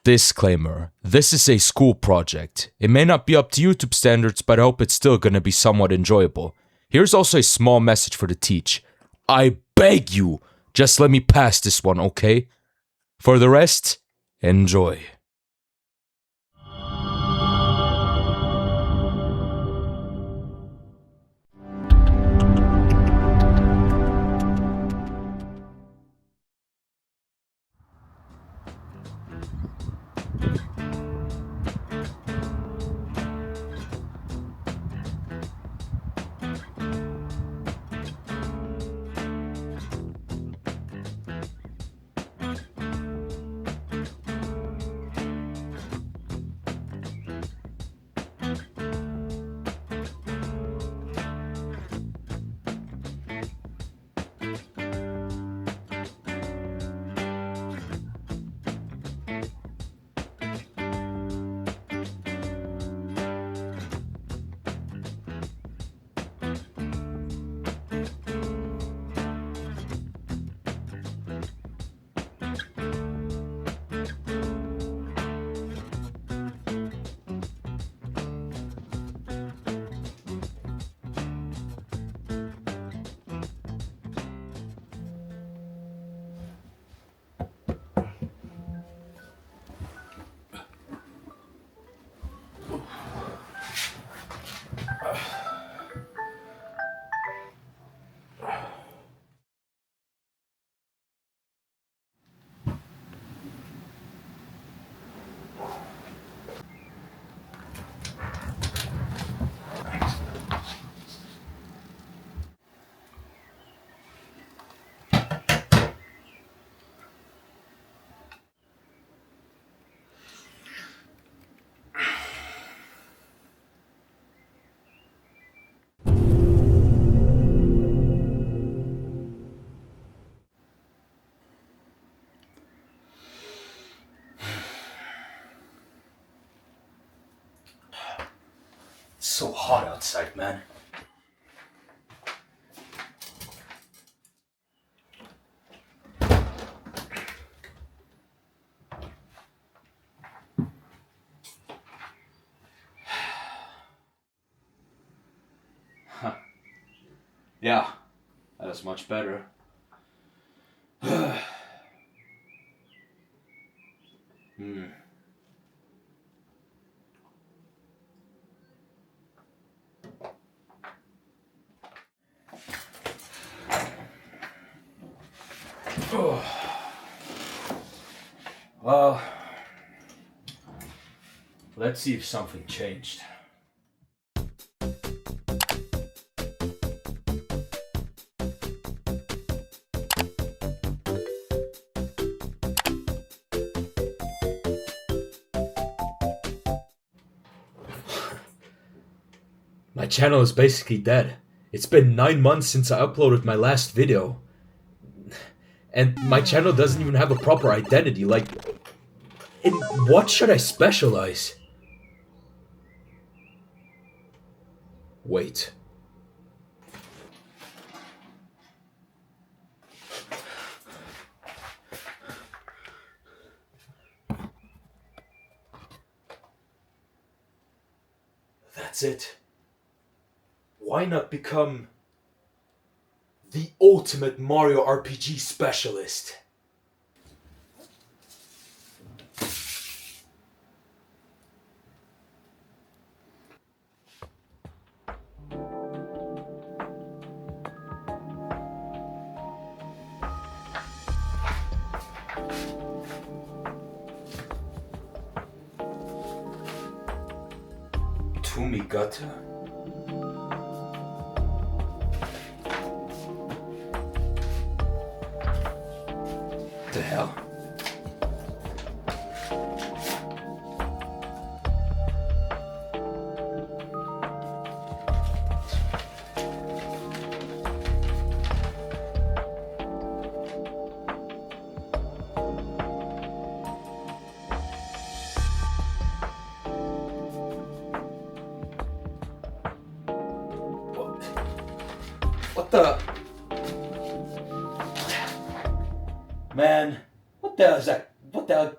Disclaimer, this is a school project. It may not be up to YouTube standards, but I hope it's still gonna be somewhat enjoyable. Here's also a small message for the teach. I beg you, just let me pass this one, okay? For the rest, enjoy. It's so hot outside, man. Huh. Yeah, that is much better. Well, let's see if something changed. My channel is basically dead. It's been 9 months since I uploaded my last video. And my channel doesn't even have a proper identity, like... In what should I specialize? Wait. That's it. Why not become the ultimate Mario RPG specialist? Tumigata? The hell? What the? Man, what the hell is that? What the hell?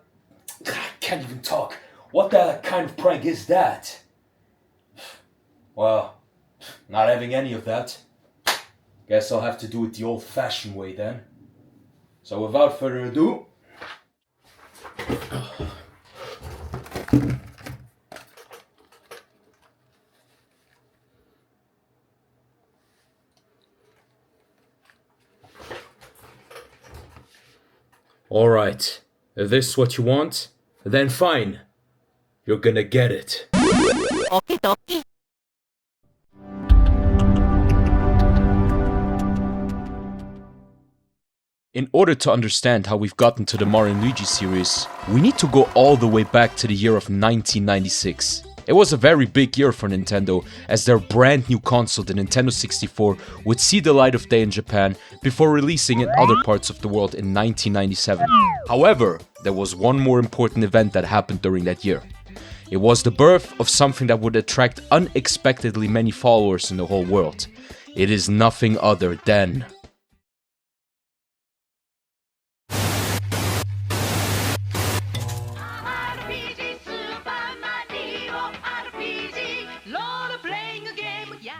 I can't can't even talk. What the kind of prank is that? Well, not having any of that. Guess I'll have to do it the old-fashioned way then. So without further ado... Alright, if this is what you want, then fine. You're gonna get it. Okie dokie. In order to understand how we've gotten to the Mario and Luigi series, we need to go all the way back to the year of 1996. It was a very big year for Nintendo, as their brand new console, the Nintendo 64, would see the light of day in Japan before releasing in other parts of the world in 1997. However, there was one more important event that happened during that year. It was the birth of something that would attract unexpectedly many followers in the whole world. It is nothing other than...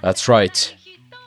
That's right,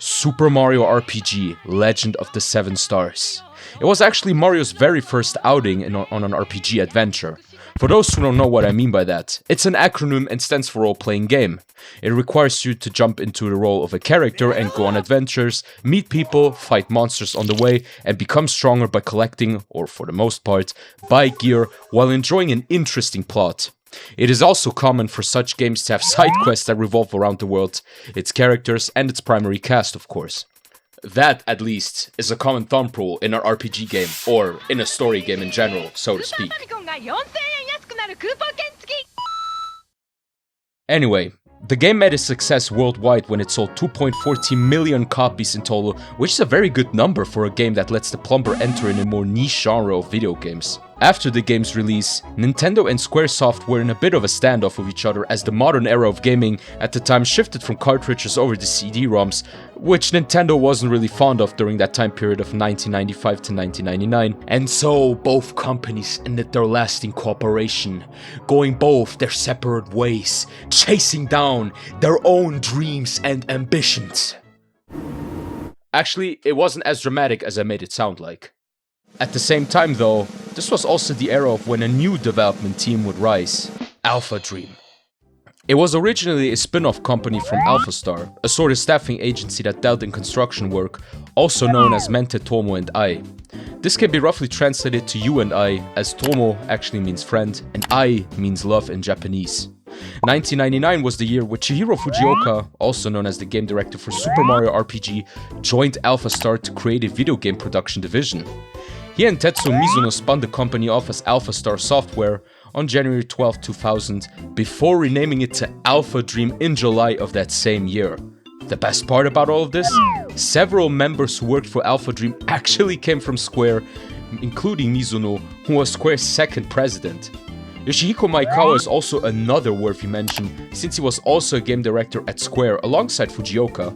Super Mario RPG, Legend of the Seven Stars. It was actually Mario's very first outing on an RPG adventure. For those who don't know what I mean by that, it's an acronym and stands for role-playing game. It requires you to jump into the role of a character and go on adventures, meet people, fight monsters on the way, and become stronger by collecting, or for the most part, buy gear while enjoying an interesting plot. It is also common for such games to have side quests that revolve around the world, its characters, and its primary cast, of course. That, at least, is a common thumb rule in an RPG game, or in a story game in general, so to speak. Anyway, the game made a success worldwide when it sold 2.14 million copies in total, which is a very good number for a game that lets the plumber enter in a more niche genre of video games. After the game's release, Nintendo and Squaresoft were in a bit of a standoff with each other as the modern era of gaming at the time shifted from cartridges over to CD-ROMs, which Nintendo wasn't really fond of during that time period of 1995 to 1999. And so both companies ended their lasting cooperation, going both their separate ways, chasing down their own dreams and ambitions. Actually, it wasn't as dramatic as I made it sound like. At the same time though, this was also the era of when a new development team would rise, AlphaDream. It was originally a spin-off company from AlphaStar, a sort of staffing agency that dealt in construction work, also known as Mente, Tomo and Ai. This can be roughly translated to you and I, as Tomo actually means friend, and Ai means love in Japanese. 1999 was the year which Chihiro Fujioka, also known as the game director for Super Mario RPG, joined AlphaStar to create a video game production division. He and Tetsuo Mizuno spun the company off as AlphaStar Software on January 12, 2000, before renaming it to AlphaDream in July of that same year. The best part about all of this? Several members who worked for AlphaDream actually came from Square, including Mizuno, who was Square's second president. Yoshihiko Maekawa is also another worthy mention, since he was also a game director at Square alongside Fujioka.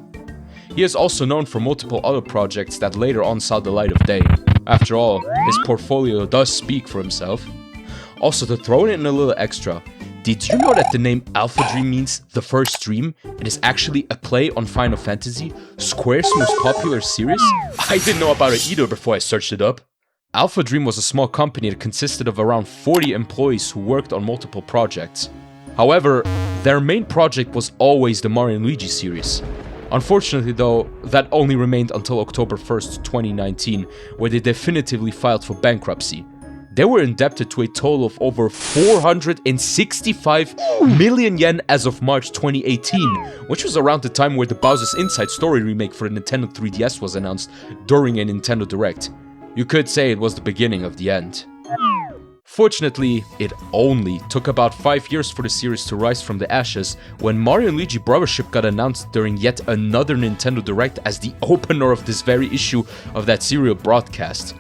He is also known for multiple other projects that later on saw the light of day. After all, his portfolio does speak for himself. Also, to throw in a little extra, did you know that the name AlphaDream means the first dream? It is actually a play on Final Fantasy, Square's most popular series? I didn't know about it either before I searched it up. AlphaDream was a small company that consisted of around 40 employees who worked on multiple projects. However, their main project was always the Mario and Luigi series. Unfortunately though, that only remained until October 1st, 2019, where they definitively filed for bankruptcy. They were indebted to a total of over 465 million yen as of March 2018, which was around the time where the Bowser's Inside Story remake for the Nintendo 3DS was announced during a Nintendo Direct. You could say it was the beginning of the end. Fortunately, it only took about 5 years for the series to rise from the ashes when Mario and Luigi Brothership got announced during yet another Nintendo Direct as the opener of this very issue of that serial broadcast.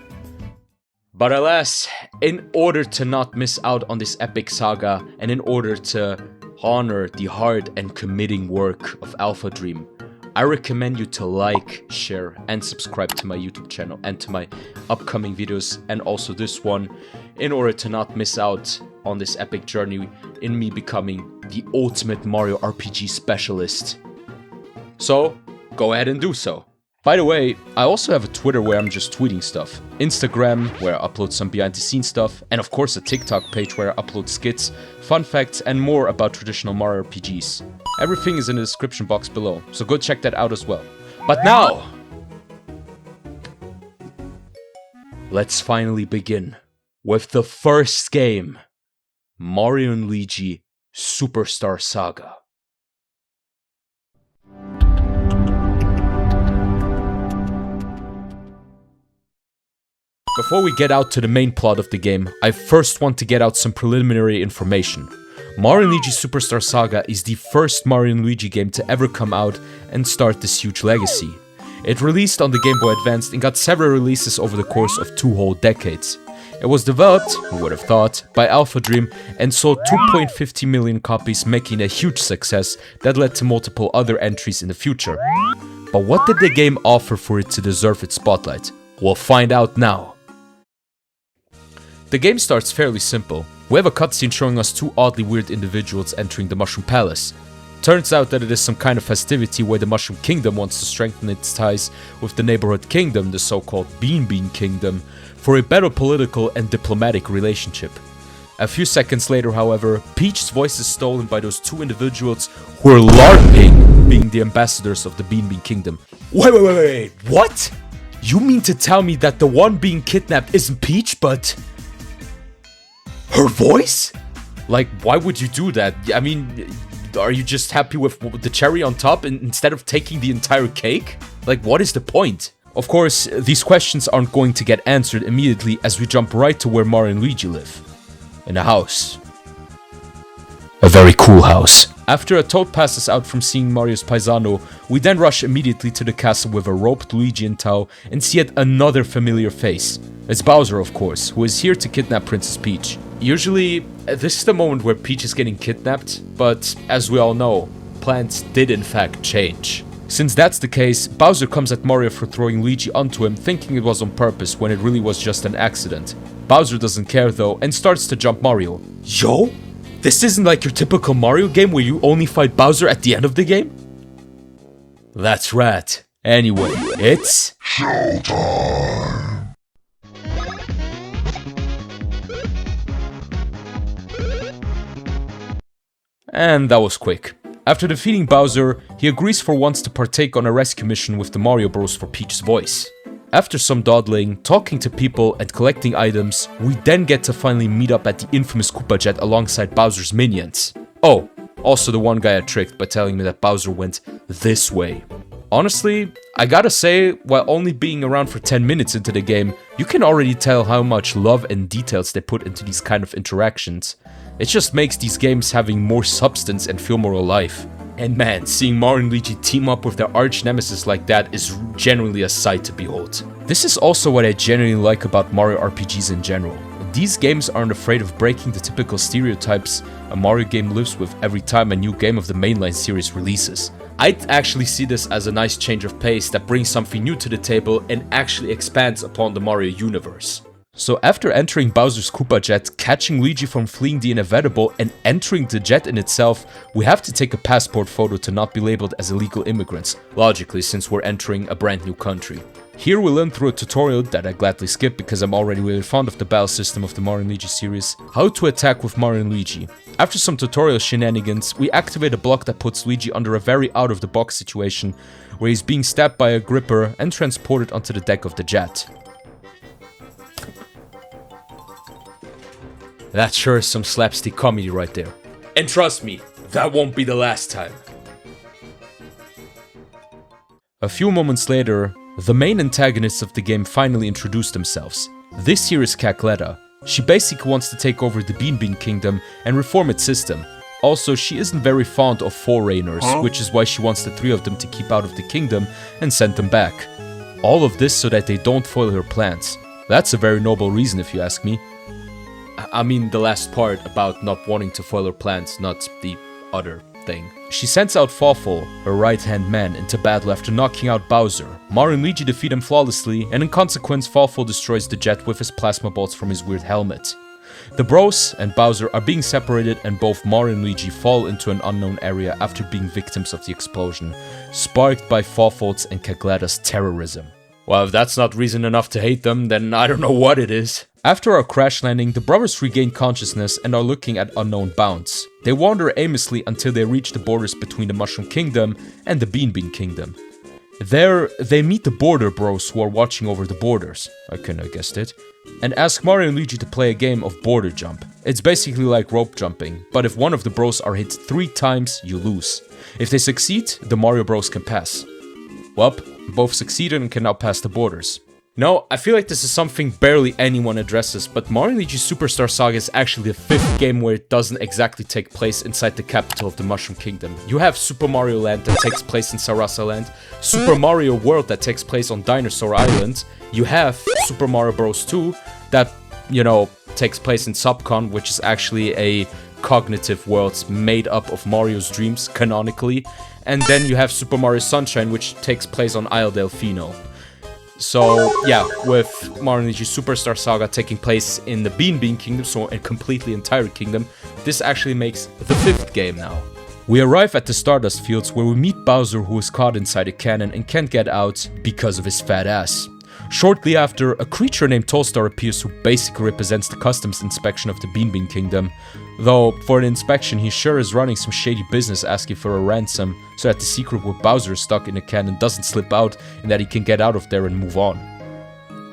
But alas, in order to not miss out on this epic saga, and in order to honor the hard and committing work of AlphaDream, I recommend you to like, share, and subscribe to my YouTube channel and to my upcoming videos and also this one in order to not miss out on this epic journey in me becoming the ultimate Mario RPG specialist. So, go ahead and do so. By the way, I also have a Twitter where I'm just tweeting stuff, Instagram where I upload some behind the scenes stuff, and of course a TikTok page where I upload skits, fun facts, and more about traditional Mario RPGs. Everything is in the description box below, so go check that out as well. But now, let's finally begin with the first game, Mario & Luigi Superstar Saga. Before we get out to the main plot of the game, I first want to get out some preliminary information. Mario & Luigi Superstar Saga is the first Mario & Luigi game to ever come out and start this huge legacy. It released on the Game Boy Advance and got several releases over the course of 2 whole decades. It was developed, who would have thought, by AlphaDream and sold 2.50 million copies, making a huge success that led to multiple other entries in the future. But what did the game offer for it to deserve its spotlight? We'll find out now. The game starts fairly simple. We have a cutscene showing us 2 oddly weird individuals entering the Mushroom Palace. Turns out that it is some kind of festivity where the Mushroom Kingdom wants to strengthen its ties with the neighborhood kingdom, the so-called Bean Kingdom, for a better political and diplomatic relationship. A few seconds later, however, Peach's voice is stolen by those 2 individuals who are LARPing, being the ambassadors of the Bean Kingdom. Wait, what? You mean to tell me that the one being kidnapped isn't Peach, but her voice? Like, why would you do that? I mean, are you just happy with the cherry on top instead of taking the entire cake? Like, what is the point? Of course, these questions aren't going to get answered immediately as we jump right to where Mario and Luigi live. In a house. A very cool house. After a Toad passes out from seeing Mario's paisano, we then rush immediately to the castle with a roped Luigi in tow and see yet another familiar face. It's Bowser, of course, who is here to kidnap Princess Peach. Usually, this is the moment where Peach is getting kidnapped, but as we all know, plans did in fact change. Since that's the case, Bowser comes at Mario for throwing Luigi onto him, thinking it was on purpose when it really was just an accident. Bowser doesn't care though and starts to jump Mario. Yo? This isn't like your typical Mario game where you only fight Bowser at the end of the game? That's right. Anyway, it's showtime! And that was quick. After defeating Bowser, he agrees for once to partake on a rescue mission with the Mario Bros for Peach's voice. After some dawdling, talking to people and collecting items, we then get to finally meet up at the infamous Koopa Jet alongside Bowser's minions. Oh, also the one guy I tricked by telling me that Bowser went this way. Honestly, I gotta say, while only being around for 10 minutes into the game, you can already tell how much love and details they put into these kind of interactions. It just makes these games having more substance and feel more alive. And man, seeing Mario and Luigi team up with their arch nemesis like that is generally a sight to behold. This is also what I genuinely like about Mario RPGs in general. These games aren't afraid of breaking the typical stereotypes a Mario game lives with every time a new game of the mainline series releases. I'd actually see this as a nice change of pace that brings something new to the table and actually expands upon the Mario universe. So after entering Bowser's Koopa Jet, catching Luigi from fleeing the inevitable, and entering the jet in itself, we have to take a passport photo to not be labeled as illegal immigrants, logically since we're entering a brand new country. Here we learn through a tutorial that I gladly skip because I'm already really fond of the battle system of the Mario & Luigi series, how to attack with Mario & Luigi. After some tutorial shenanigans, we activate a block that puts Luigi under a very out-of-the-box situation, where he's being stabbed by a gripper and transported onto the deck of the jet. That sure is some slapstick comedy right there. And trust me, that won't be the last time. A few moments later, the main antagonists of the game finally introduce themselves. This here is Cacletta. She basically wants to take over the Bean Kingdom and reform its system. Also, she isn't very fond of foreigners, which is why she wants the 3 of them to keep out of the kingdom and send them back. All of this so that they don't foil her plans. That's a very noble reason if you ask me. I mean the last part about not wanting to foil her plans, not the other thing. She sends out Fawful, her right-hand man, into battle after knocking out Bowser. Mario and Luigi defeat him flawlessly, and in consequence, Fawful destroys the jet with his plasma bolts from his weird helmet. The bros and Bowser are being separated, and both Mario and Luigi fall into an unknown area after being victims of the explosion, sparked by Fawful's and Kaglada's terrorism. Well, if that's not reason enough to hate them, then I don't know what it is. After our crash landing, the brothers regain consciousness and are looking at unknown bounds. They wander aimlessly until they reach the borders between the Mushroom Kingdom and the Bean Kingdom. There, they meet the Border Bros who are watching over the borders. I couldn't have guessed it. And ask Mario and Luigi to play a game of border jump. It's basically like rope jumping, but if one of the bros are hit 3 times, you lose. If they succeed, the Mario Bros can pass. Well, both succeeded and can now pass the borders. No, I feel like this is something barely anyone addresses, but Mario & Luigi Superstar Saga is actually the 5th game where it doesn't exactly take place inside the capital of the Mushroom Kingdom. You have Super Mario Land that takes place in Sarasa Land, Super Mario World that takes place on Dinosaur Island, you have Super Mario Bros. 2 that, you know, takes place in Subcon, which is actually a cognitive world made up of Mario's dreams, canonically, and then you have Super Mario Sunshine, which takes place on Isle Delfino. So, yeah, with Mario & Luigi Superstar Saga taking place in the Bean Kingdom, so a completely entire kingdom, this actually makes the 5th game now. We arrive at the Stardust Fields where we meet Bowser, who is caught inside a cannon and can't get out because of his fat ass. Shortly after, a creature named Tolstar appears who basically represents the customs inspection of the Bean Kingdom. Though, for an inspection, he sure is running some shady business asking for a ransom, so that the secret with Bowser is stuck in a cannon doesn't slip out and that he can get out of there and move on.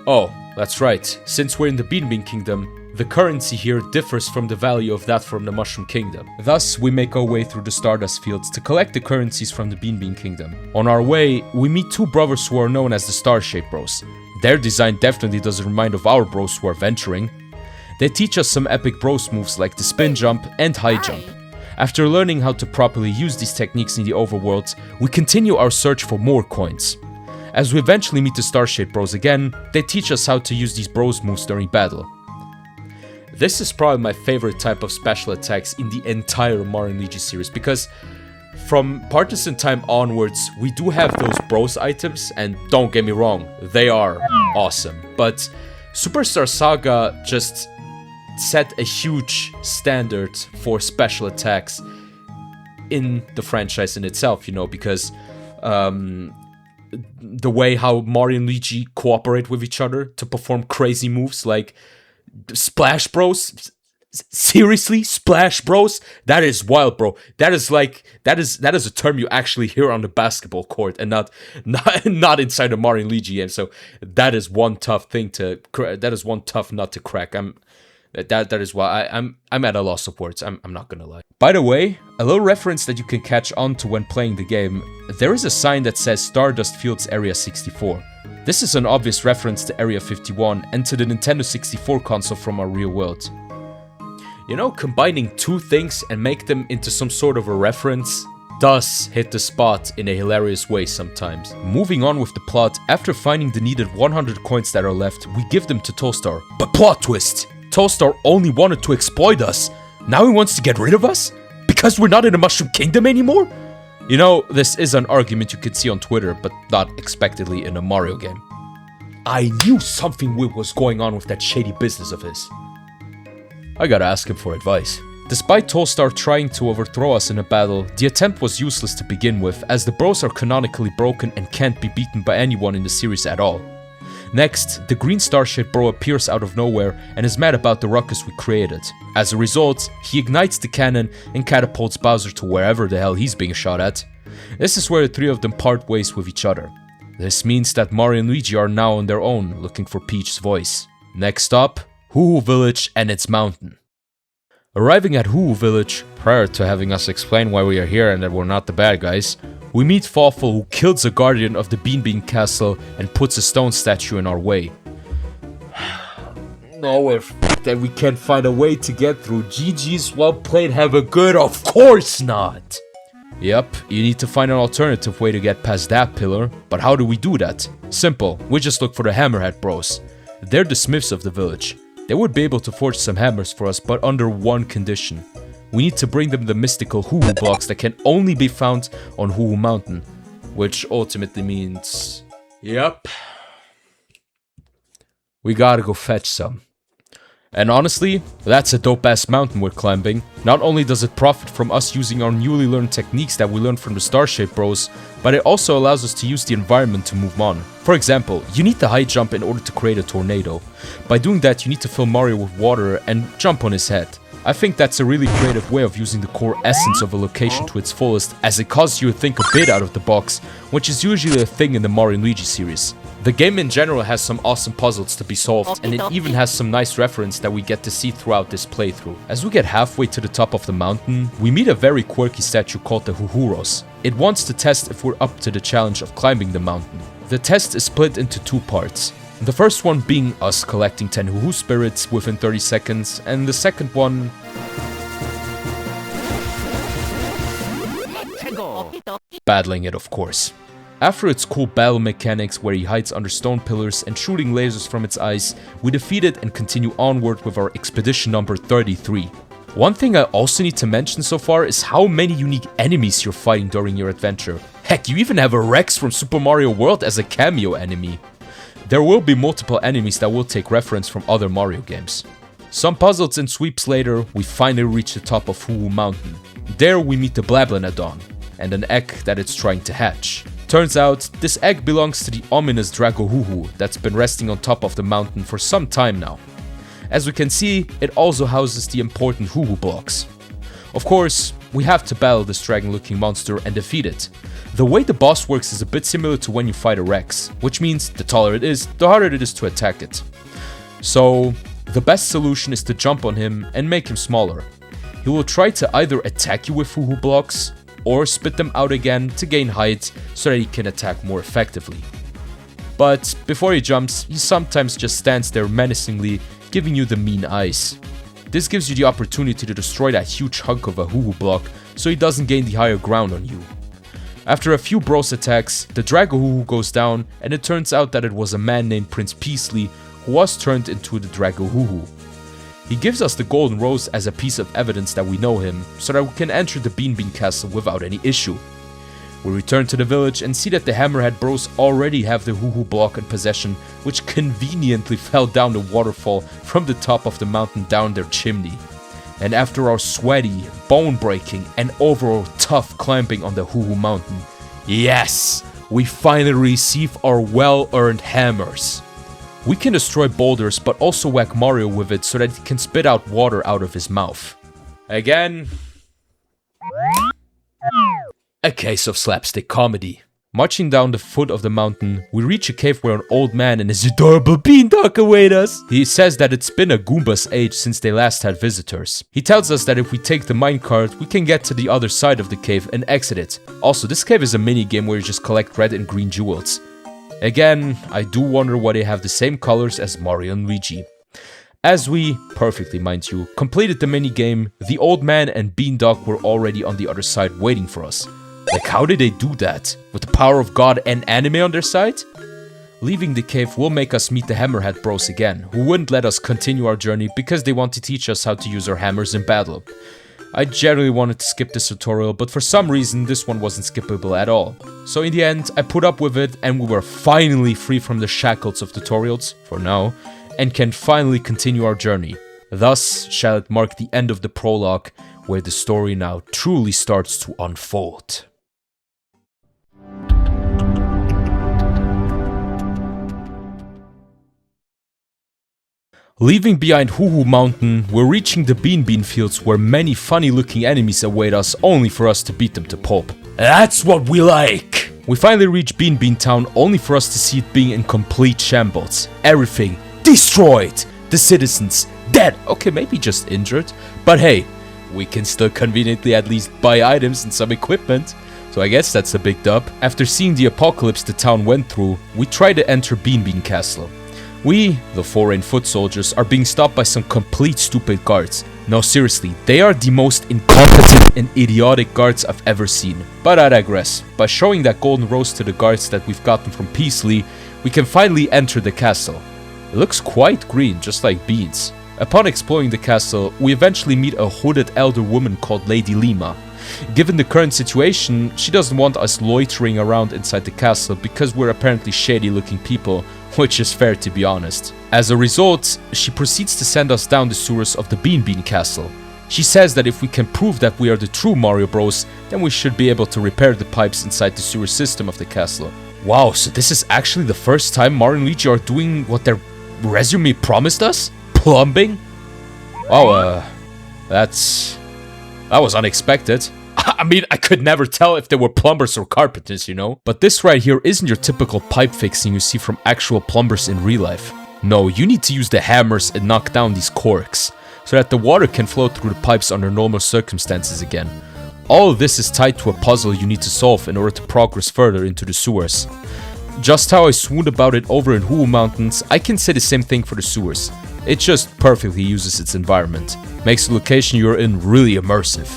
Oh, that's right, since we're in the Bean Kingdom, the currency here differs from the value of that from the Mushroom Kingdom. Thus, we make our way through the Stardust Fields to collect the currencies from the Bean Kingdom. On our way, we meet 2 brothers who are known as the Star-Shaped Bros. Their design definitely doesn't remind of our bros who are venturing. They teach us some epic bros moves like the spin jump and high jump. After learning how to properly use these techniques in the overworld, we continue our search for more coins. As we eventually meet the Star-Shaped Bros again, they teach us how to use these bros moves during battle. This is probably my favorite type of special attacks in the entire Mario & Luigi series, because from Partisan Time onwards, we do have those bros items, and don't get me wrong, they are awesome. But Superstar Saga just set a huge standard for special attacks in the franchise in itself, you know, because the way how Mario and Luigi cooperate with each other to perform crazy moves like Splash Bros. Seriously, Splash Bros? That is wild, bro. That is a term you actually hear on the basketball court and not inside a Mario and Luigi game. So that is one tough nut to crack. That is why I'm at a loss of words. I'm not gonna lie. By the way, a little reference that you can catch on to when playing the game. There is a sign that says Stardust Fields Area 64. This is an obvious reference to Area 51 and to the Nintendo 64 console from our real world. You know, combining 2 things and make them into some sort of a reference does hit the spot in a hilarious way sometimes. Moving on with the plot, after finding the needed 100 coins that are left, we give them to Tolstar. But plot twist! Tolstar only wanted to exploit us. Now he wants to get rid of us? Because we're not in the Mushroom Kingdom anymore? You know, this is an argument you could see on Twitter, but not expectedly in a Mario game. I knew something weird was going on with that shady business of his. I gotta ask him for advice. Despite Tolstar trying to overthrow us in a battle, the attempt was useless to begin with, as the bros are canonically broken and can't be beaten by anyone in the series at all. Next, the green Star-Shaped Bro appears out of nowhere and is mad about the ruckus we created. As a result, he ignites the cannon and catapults Bowser to wherever the hell he's being shot at. This is where the 3 of them part ways with each other. This means that Mario and Luigi are now on their own, looking for Peach's voice. Next up, Hoo-Hoo Village and its mountain. Arriving at Hoo-Hoo Village, prior to having us explain why we are here and that we're not the bad guys, we meet Fawful, who kills a guardian of the Bean Castle and puts a stone statue in our way. No, if that we can't find a way to get through. GG's, well played, have a good, of course not! Yep, you need to find an alternative way to get past that pillar, but how do we do that? Simple, we just look for the Hammerhead Bros. They're the smiths of the village. They would be able to forge some hammers for us, but under one condition. we need to bring them the mystical Hoo-Hoo blocks that can only be found on Hoo-Hoo Mountain. Which ultimately means... Yep. We gotta go fetch some. And honestly, that's a dope-ass mountain we're climbing. Not only does it profit from us using our newly learned techniques that we learned from the Starshape Bros, but it also allows us to use the environment to move on. For example, you need the high jump in order to create a tornado. By doing that, you need to fill Mario with water and jump on his head. I think that's a really creative way of using the core essence of a location to its fullest, as it causes you to think a bit out of the box, which is usually a thing in the Mario and Luigi series. The game in general has some awesome puzzles to be solved, and it even has some nice reference that we get to see throughout this playthrough. As we get halfway to the top of the mountain, we meet a very quirky statue called the Huhuros. It wants to test if we're up to the challenge of climbing the mountain. The test is split into two parts. The first one being us collecting 10 Hoo-Hoo spirits within 30 seconds, and the second one... battling it, of course. After its cool battle mechanics where he hides under stone pillars and shooting lasers from its eyes, we defeat it and continue onward with our expedition number 33. One thing I also need to mention so far is how many unique enemies you're fighting during your adventure. Heck, you even have a Rex from Super Mario World as a cameo enemy. There will be multiple enemies that will take reference from other Mario games. Some puzzles and sweeps later, we finally reach the top of Hoo-Hoo Mountain. There we meet the Blablanodon and an egg that it's trying to hatch. Turns out, this egg belongs to the ominous Drago Hoo-Hoo that's been resting on top of the mountain for some time now. As we can see, it also houses the important Hoo-Hoo blocks. Of course, we have to battle this dragon-looking monster and defeat it. The way the boss works is a bit similar to when you fight a Rex, which means the taller it is, the harder it is to attack it. So, the best solution is to jump on him and make him smaller. He will try to either attack you with Hoo-Hoo blocks, or spit them out again to gain height so that he can attack more effectively. But before he jumps, he sometimes just stands there menacingly, giving you the mean eyes. This gives you the opportunity to destroy that huge hunk of a Hoo-Hoo block so he doesn't gain the higher ground on you. After a few bros attacks, the Drago Hoo-Hoo goes down, and it turns out that it was a man named Prince Peasley who was turned into the Drago Hoo-Hoo. He gives us the golden rose as a piece of evidence that we know him, so that we can enter the Bean Bean Castle without any issue. We return to the village and see that the Hammerhead Bros already have the Hoo-Hoo block in possession, which conveniently fell down the waterfall from the top of the mountain down their chimney. And after our sweaty, bone-breaking, and overall tough climbing on the Hoo-Hoo Mountain, yes, we finally receive our well-earned hammers. We can destroy boulders, but also whack Mario with it so that he can spit out water out of his mouth. Again, a case of slapstick comedy. Marching down the foot of the mountain, we reach a cave where an old man and his adorable beanstalk await us. He says that it's been a Goomba's age since they last had visitors. He tells us that if we take the minecart, we can get to the other side of the cave and exit it. Also, this cave is a mini-game where you just collect red and green jewels. Again, I do wonder why they have the same colors as Mario and Luigi. As we, perfectly mind you, completed the minigame, the old man and Beandog were already on the other side waiting for us. Like, how did they do that? With the power of God and anime on their side? Leaving the cave will make us meet the Hammerhead Bros again, who wouldn't let us continue our journey because they want to teach us how to use our hammers in battle. I generally wanted to skip this tutorial, but for some reason this one wasn't skippable at all. So in the end, I put up with it and we were finally free from the shackles of tutorials, for now, and can finally continue our journey. Thus shall it mark the end of the prologue, where the story now truly starts to unfold. Leaving behind Hoo-Hoo Mountain, we're reaching the Bean Bean Fields where many funny looking enemies await us only for us to beat them to pulp. That's what we like! We finally reach Bean Bean Town only for us to see it being in complete shambles. Everything destroyed! The citizens dead! Okay, maybe just injured, but hey, we can still conveniently at least buy items and some equipment. So I guess that's a big dub. After seeing the apocalypse the town went through, we try to enter Bean Bean Castle. We, the foreign foot soldiers, are being stopped by some complete stupid guards. No, seriously, they are the most incompetent and idiotic guards I've ever seen. But I digress. By showing that golden rose to the guards that we've gotten from Peasley, we can finally enter the castle. It looks quite green, just like beans. Upon exploring the castle, we eventually meet a hooded elder woman called Lady Lima. Given the current situation, she doesn't want us loitering around inside the castle because we're apparently shady looking people, which is fair to be honest. As a result, she proceeds to send us down the sewers of the Bean Bean Castle. She says that if we can prove that we are the true Mario Bros, then we should be able to repair the pipes inside the sewer system of the castle. Wow, so this is actually the first time Mario and Luigi are doing what their resume promised us? Plumbing? Oh, that was unexpected. I mean, I could never tell if they were plumbers or carpenters, you know? But this right here isn't your typical pipe fixing you see from actual plumbers in real life. No, you need to use the hammers and knock down these corks, so that the water can flow through the pipes under normal circumstances again. All of this is tied to a puzzle you need to solve in order to progress further into the sewers. Just how I swooned about it over in Huu Mountains, I can say the same thing for the sewers. It just perfectly uses its environment, makes the location you're in really immersive.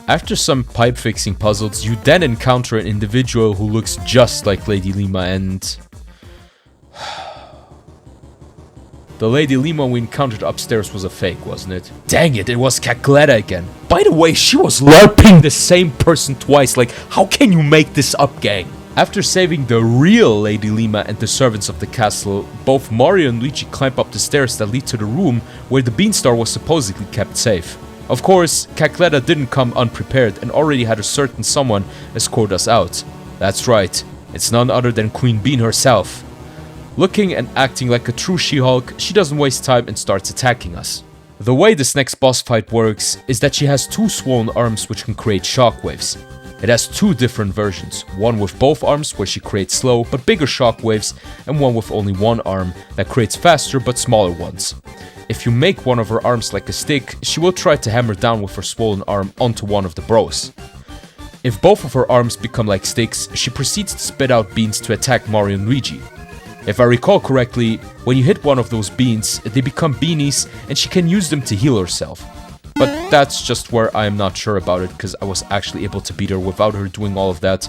After some pipe fixing puzzles, you then encounter an individual who looks just like Lady Lima and... The Lady Lima we encountered upstairs was a fake, wasn't it? Dang it, it was Cacletta again. By the way, she was LARPing the same person twice, like, how can you make this up, gang? After saving the real Lady Lima and the servants of the castle, both Mario and Luigi climb up the stairs that lead to the room where the Beanstar was supposedly kept safe. Of course, Cacletta didn't come unprepared and already had a certain someone escort us out. That's right, it's none other than Queen Bean herself. Looking and acting like a true She-Hulk, she doesn't waste time and starts attacking us. The way this next boss fight works is that she has two swollen arms which can create shockwaves. It has two different versions, one with both arms where she creates slow but bigger shockwaves, and one with only one arm that creates faster but smaller ones. If you make one of her arms like a stick, she will try to hammer down with her swollen arm onto one of the bros. If both of her arms become like sticks, she proceeds to spit out beans to attack Mario and Luigi. If I recall correctly, when you hit one of those beans, they become beanies and she can use them to heal herself. But that's just where I am not sure about it, because I was actually able to beat her without her doing all of that.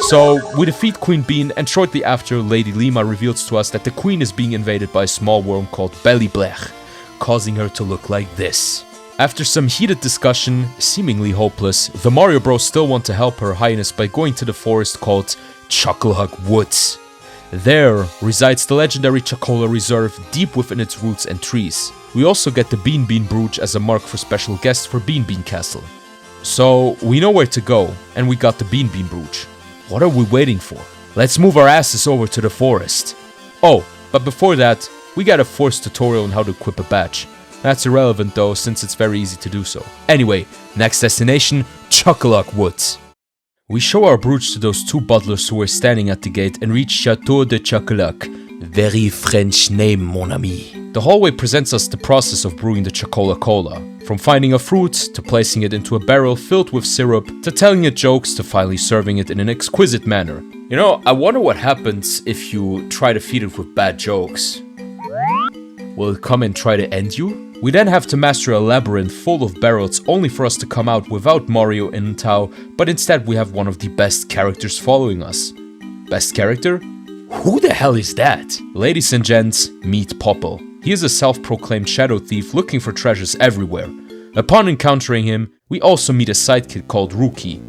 So, we defeat Queen Bean, and shortly after, Lady Lima reveals to us that the queen is being invaded by a small worm called Bellyblech, causing her to look like this. After some heated discussion, seemingly hopeless, the Mario Bros still want to help Her Highness by going to the forest called Chuckling Woods. There resides the legendary Chocola Reserve deep within its roots and trees. We also get the Bean Bean Brooch as a mark for special guests for Bean Bean Castle. So, we know where to go, and we got the Bean Bean Brooch. What are we waiting for? Let's move our asses over to the forest. Oh, but before that, we got a forced tutorial on how to equip a badge. That's irrelevant though, since it's very easy to do so. Anyway, next destination, Chocolate Woods. We show our brooch to those two butlers who were standing at the gate and reach Chateau de Chocolat. Very French name, mon ami. The hallway presents us the process of brewing the Chocola Cola. From finding a fruit, to placing it into a barrel filled with syrup, to telling it jokes, to finally serving it in an exquisite manner. You know, I wonder what happens if you try to feed it with bad jokes. Will it come and try to end you? We then have to master a labyrinth full of barrels only for us to come out without Mario and Tao, but instead we have one of the best characters following us. Best character? Who the hell is that? Ladies and gents, meet Popple. He is a self-proclaimed shadow thief looking for treasures everywhere. Upon encountering him, we also meet a sidekick called Rookie.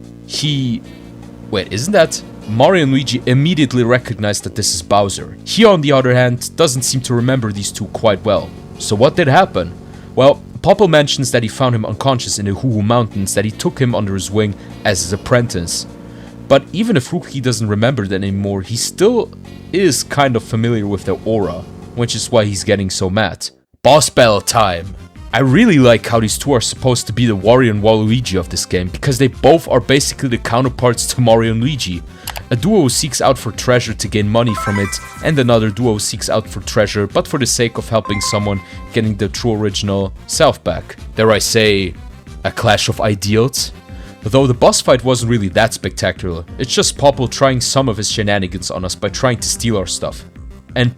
Wait, isn't that? Mario and Luigi immediately recognize that this is Bowser. He, on the other hand, doesn't seem to remember these two quite well. So what did happen? Well, Popple mentions that he found him unconscious in the Huu Mountains, that he took him under his wing as his apprentice. But even if Rookie doesn't remember that anymore, he still is kind of familiar with their aura, which is why he's getting so mad. Boss battle time! I really like how these two are supposed to be the Wario and Waluigi of this game, because they both are basically the counterparts to Mario and Luigi. A duo who seeks out for treasure to gain money from it, and another duo who seeks out for treasure but for the sake of helping someone getting their true original self back. Dare I say, a clash of ideals? Though the boss fight wasn't really that spectacular, it's just Popple trying some of his shenanigans on us by trying to steal our stuff. And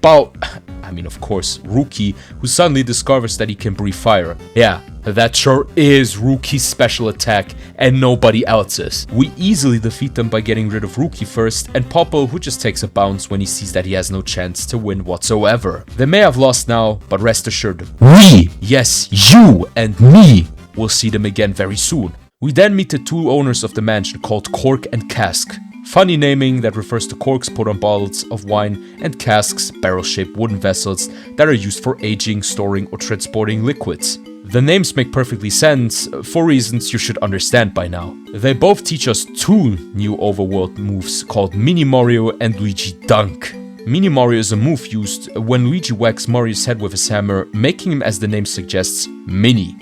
of course, Rookie, who suddenly discovers that he can breathe fire. Yeah, That sure is Rookie's special attack and nobody else's. We easily defeat them by getting rid of Rookie first and Popple, who just takes a bounce when he sees that he has no chance to win whatsoever. They may have lost now, but rest assured, we, yes, you and me, will see them again very soon. We then meet the two owners of the mansion called Cork and Cask. Funny naming that refers to corks put on bottles of wine and casks, barrel-shaped wooden vessels that are used for aging, storing or transporting liquids. The names make perfectly sense, for reasons you should understand by now. They both teach us two new overworld moves called Mini Mario and Luigi Dunk. Mini Mario is a move used when Luigi whacks Mario's head with his hammer, making him, as the name suggests, mini.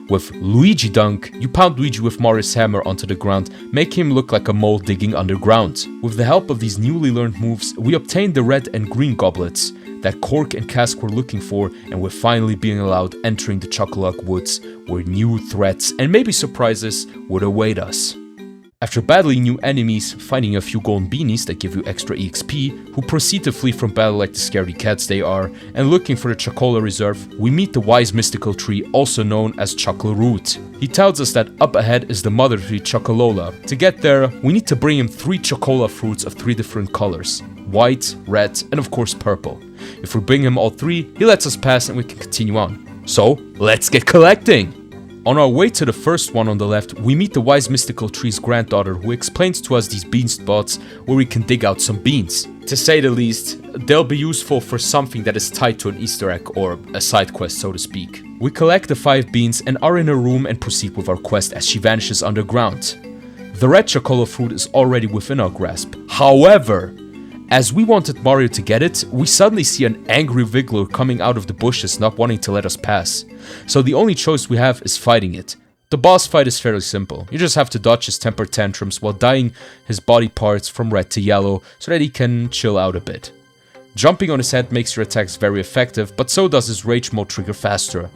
With Luigi Dunk, you pound Luigi with Mario's hammer onto the ground, making him look like a mole digging underground. With the help of these newly learned moves, we obtained the red and green goblets that Cork and Cask were looking for, and we're finally being allowed entering the Chuckling Woods, where new threats and maybe surprises would await us. After battling new enemies, finding a few golden beanies that give you extra EXP, who proceed to flee from battle like the scaredy cats they are, and looking for the Chocola Reserve, we meet the wise mystical tree also known as Chuckle Root. He tells us that up ahead is the mother tree Chocolola. To get there, we need to bring him 3 Chocola fruits of 3 different colors: white, red, and of course purple. If we bring him all 3, he lets us pass and we can continue on. So, let's get collecting! On our way to the first one on the left, we meet the wise mystical tree's granddaughter, who explains to us these bean spots where we can dig out some beans. To say the least, they'll be useful for something that is tied to an Easter egg or a side quest, so to speak. We collect the 5 beans and are in a room and proceed with our quest as she vanishes underground. The red Chocola fruit is already within our grasp. However, as we wanted Mario to get it, we suddenly see an angry Wiggler coming out of the bushes not wanting to let us pass. So the only choice we have is fighting it. The boss fight is fairly simple. You just have to dodge his temper tantrums while dyeing his body parts from red to yellow so that he can chill out a bit. Jumping on his head makes your attacks very effective, but so does his rage mode trigger faster.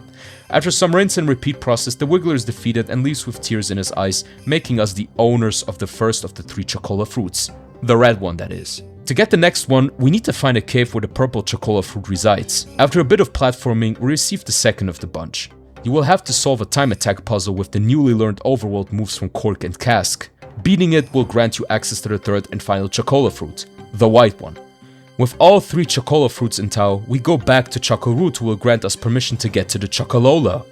After some rinse and repeat process, the Wiggler is defeated and leaves with tears in his eyes, making us the owners of the first of the 3 Chocola fruits. The red one, that is. To get the next one, we need to find a cave where the purple Chocola fruit resides. After a bit of platforming, we receive the second of the bunch. You will have to solve a time attack puzzle with the newly learned overworld moves from Cork and Cask. Beating it will grant you access to the third and final Chocola fruit, the white one. With all 3 Chocola fruits in tow, we go back to Chuckle Root, who will grant us permission to get to the Chocolola.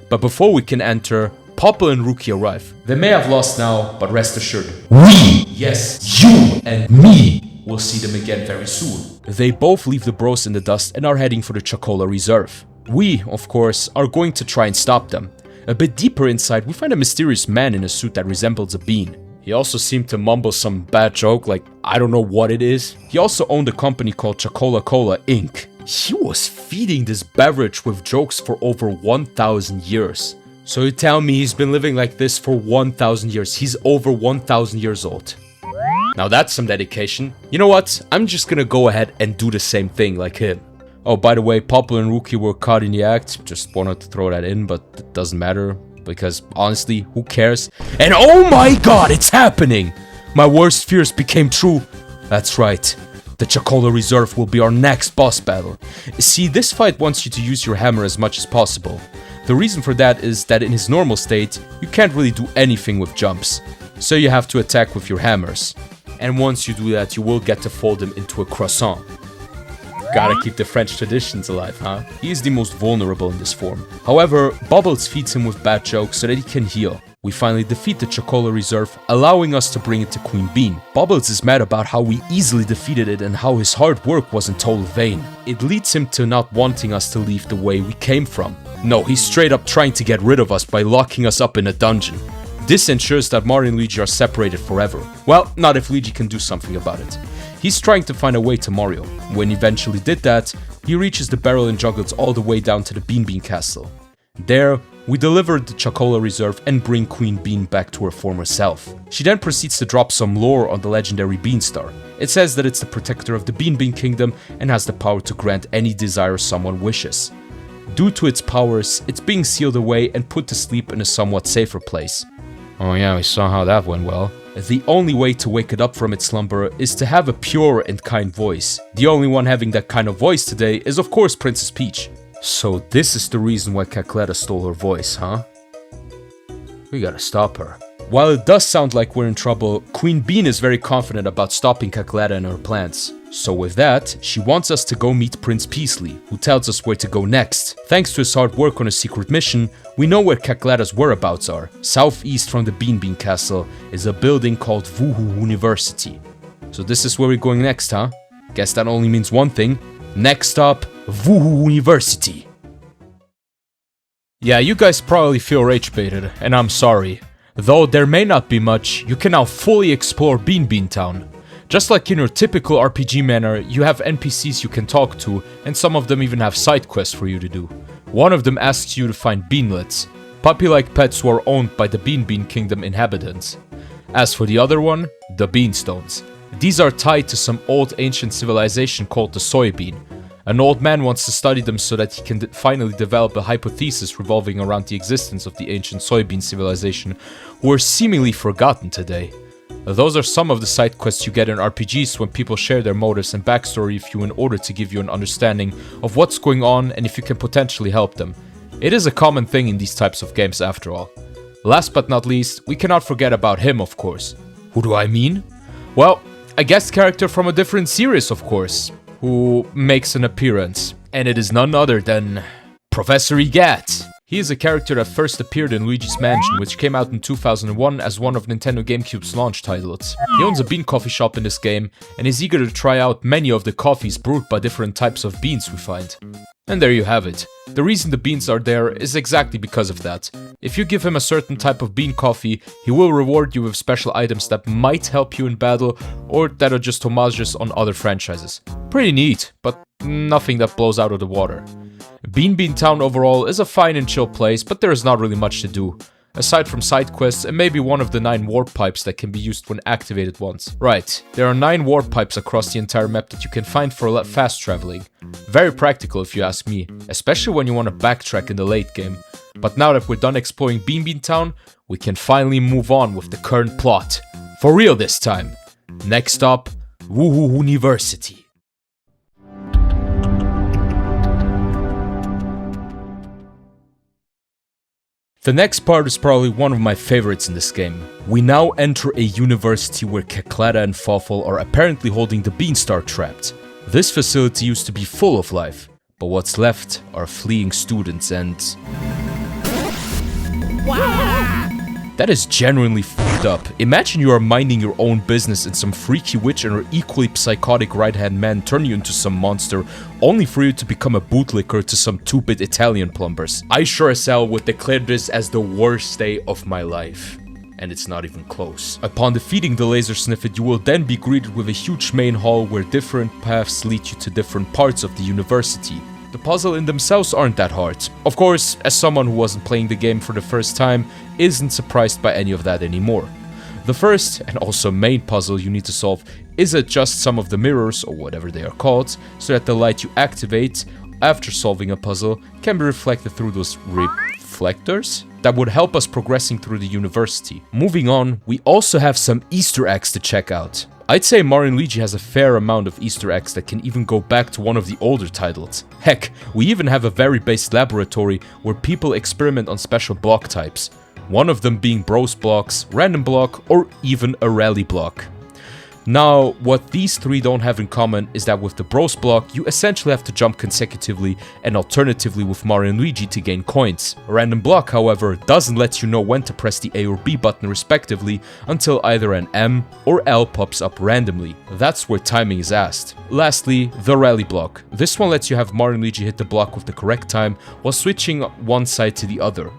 But before we can enter, Popple and Rookie arrive. They may have lost now, but rest assured, we, yes, you and me, we'll see them again very soon. They both leave the bros in the dust and are heading for the Chocola Reserve. We, of course, are going to try and stop them. A bit deeper inside, we find a mysterious man in a suit that resembles a bean. He also seemed to mumble some bad joke, like I don't know what it is. He also owned a company called Chocola Cola Inc. He was feeding this beverage with jokes for over 1,000 years. So you tell me he's been living like this for 1,000 years. He's over 1,000 years old. Now that's some dedication. You know what? I'm just gonna go ahead and do the same thing like him. Oh, by the way, Popple and Rookie were caught in the act. Just wanted to throw that in, but it doesn't matter. Because honestly, who cares? And oh my god, it's happening! My worst fears became true. That's right. The Chocola Reserve will be our next boss battle. See, this fight wants you to use your hammer as much as possible. The reason for that is that in his normal state, you can't really do anything with jumps. So you have to attack with your hammers. And once you do that, you will get to fold him into a croissant. Gotta keep the French traditions alive, huh? He is the most vulnerable in this form. However, Bubbles feeds him with bad jokes so that he can heal. We finally defeat the Chocola Reserve, allowing us to bring it to Queen Bean. Bubbles is mad about how we easily defeated it and how his hard work was in total vain. It leads him to not wanting us to leave the way we came from. No, he's straight up trying to get rid of us by locking us up in a dungeon. This ensures that Mario and Luigi are separated forever. Well, not if Luigi can do something about it. He's trying to find a way to Mario. When he eventually did that, he reaches the barrel and juggles all the way down to the Bean Bean Castle. There, we deliver the Chocola Reserve and bring Queen Bean back to her former self. She then proceeds to drop some lore on the legendary Beanstar. It says that it's the protector of the Bean Bean Kingdom and has the power to grant any desire someone wishes. Due to its powers, it's being sealed away and put to sleep in a somewhat safer place. Oh yeah, we saw how that went well. The only way to wake it up from its slumber is to have a pure and kind voice. The only one having that kind of voice today is of course Princess Peach. So this is the reason why Cacletta stole her voice, huh? We gotta stop her. While it does sound like we're in trouble, Queen Bean is very confident about stopping Cacletta and her plans. So with that, she wants us to go meet Prince Peasley, who tells us where to go next. Thanks to his hard work on a secret mission, we know where Cacletta's whereabouts are. Southeast from the Bean Bean Castle is a building called Woohoo University. So this is where we're going next, huh? Guess that only means one thing. Next stop, Woohoo University. Yeah, you guys probably feel rage baited, and I'm sorry. Though there may not be much, you can now fully explore Bean Bean Town. Just like in your typical RPG manner, you have NPCs you can talk to, and some of them even have side quests for you to do. One of them asks you to find beanlets, puppy-like pets who are owned by the Bean Bean Kingdom inhabitants. As for the other one, the Beanstones. These are tied to some old ancient civilization called the Soybean. An old man wants to study them so that he can finally develop a hypothesis revolving around the existence of the ancient Soybean civilization, who are seemingly forgotten today. Those are some of the side quests you get in RPGs when people share their motives and backstory with you in order to give you an understanding of what's going on and if you can potentially help them. It is a common thing in these types of games after all. Last but not least, we cannot forget about him, of course. Who do I mean? Well, a guest character from a different series, of course, who makes an appearance, and it is none other than Professor Egat. He is a character that first appeared in Luigi's Mansion, which came out in 2001 as one of Nintendo GameCube's launch titles. He owns a bean coffee shop in this game, and is eager to try out many of the coffees brewed by different types of beans we find. And there you have it. The reason the beans are there is exactly because of that. If you give him a certain type of bean coffee, he will reward you with special items that might help you in battle, or that are just homages on other franchises. Pretty neat, but nothing that blows out of the water. Bean Bean Town overall is a fine and chill place, but there is not really much to do. Aside from side quests and maybe one of the 9 warp pipes that can be used when activated once. Right, there are 9 warp pipes across the entire map that you can find for fast traveling. Very practical if you ask me, especially when you want to backtrack in the late game. But now that we're done exploring Bean Bean Town, we can finally move on with the current plot. For real this time. Next stop, Woohoo University. The next part is probably one of my favorites in this game. We now enter a university where Cacletta and Fawful are apparently holding the Beanstar trapped. This facility used to be full of life, but what's left are fleeing students and... That is genuinely fucked up. Imagine you are minding your own business and some freaky witch and her equally psychotic right-hand man turn you into some monster, only for you to become a bootlicker to some 2-bit Italian plumbers. I sure as hell would declare this as the worst day of my life. And it's not even close. Upon defeating the laser sniffet, you will then be greeted with a huge main hall where different paths lead you to different parts of the university. The puzzles in themselves aren't that hard. Of course, as someone who wasn't playing the game for the first time, isn't surprised by any of that anymore. The first, and also main puzzle you need to solve is adjust some of the mirrors, or whatever they are called, so that the light you activate after solving a puzzle can be reflected through those reflectors that would help us progressing through the university. Moving on, we also have some Easter eggs to check out. I'd say Mario & Luigi has a fair amount of Easter eggs that can even go back to one of the older titles. Heck, we even have a very based laboratory where people experiment on special block types. One of them being bros blocks, random block, or even a rally block. Now, what these 3 don't have in common is that with the bros block, you essentially have to jump consecutively and alternatively with Mario & Luigi to gain coins. A random block, however, doesn't let you know when to press the A or B button respectively until either an M or L pops up randomly. That's where timing is asked. Lastly, the rally block. This one lets you have Mario & Luigi hit the block with the correct time while switching one side to the other.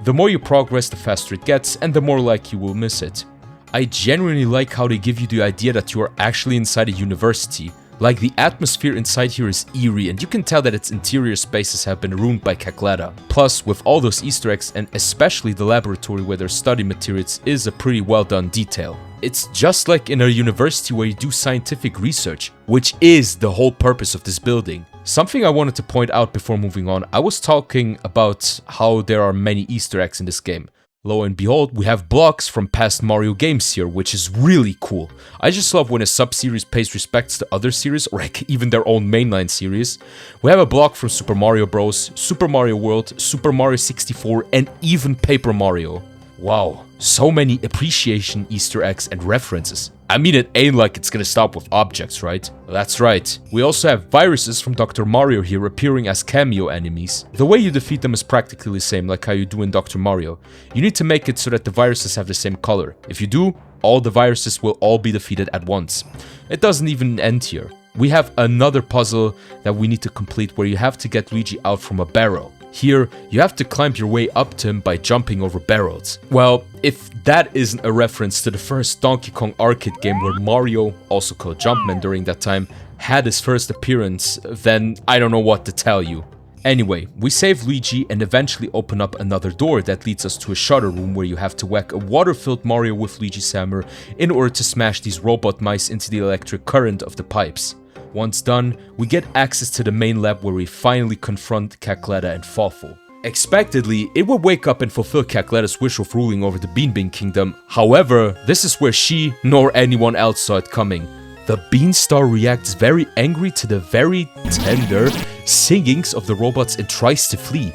The more you progress, the faster it gets, and the more likely you will miss it. I genuinely like how they give you the idea that you are actually inside a university. Like, the atmosphere inside here is eerie, and you can tell that its interior spaces have been ruined by Cacletta. Plus, with all those Easter eggs, and especially the laboratory where their study materials is a pretty well done detail. It's just like in a university where you do scientific research, which is the whole purpose of this building. Something I wanted to point out before moving on, I was talking about how there are many Easter eggs in this game. Lo and behold, we have blocks from past Mario games here, which is really cool. I just love when a sub-series pays respects to other series, or like even their own mainline series. We have a block from Super Mario Bros., Super Mario World, Super Mario 64, and even Paper Mario. Wow, so many appreciation Easter eggs and references. I mean, it ain't like it's gonna stop with objects, right? That's right. We also have viruses from Dr. Mario here appearing as cameo enemies. The way you defeat them is practically the same, like how you do in Dr. Mario. You need to make it so that the viruses have the same color. If you do, all the viruses will all be defeated at once. It doesn't even end here. We have another puzzle that we need to complete where you have to get Luigi out from a barrel. Here, you have to climb your way up to him by jumping over barrels. Well, if that isn't a reference to the first Donkey Kong arcade game where Mario, also called Jumpman during that time, had his first appearance, then I don't know what to tell you. Anyway, we save Luigi and eventually open up another door that leads us to a shutter room where you have to whack a water-filled Mario with Luigi's hammer in order to smash these robot mice into the electric current of the pipes. Once done, we get access to the main lab where we finally confront Cackletta and Fawful. Expectedly, it would wake up and fulfill Cackletta's wish of ruling over the Bean Bean Kingdom. However, this is where she nor anyone else saw it coming. The Beanstar reacts very angry to the very tender singings of the robots and tries to flee.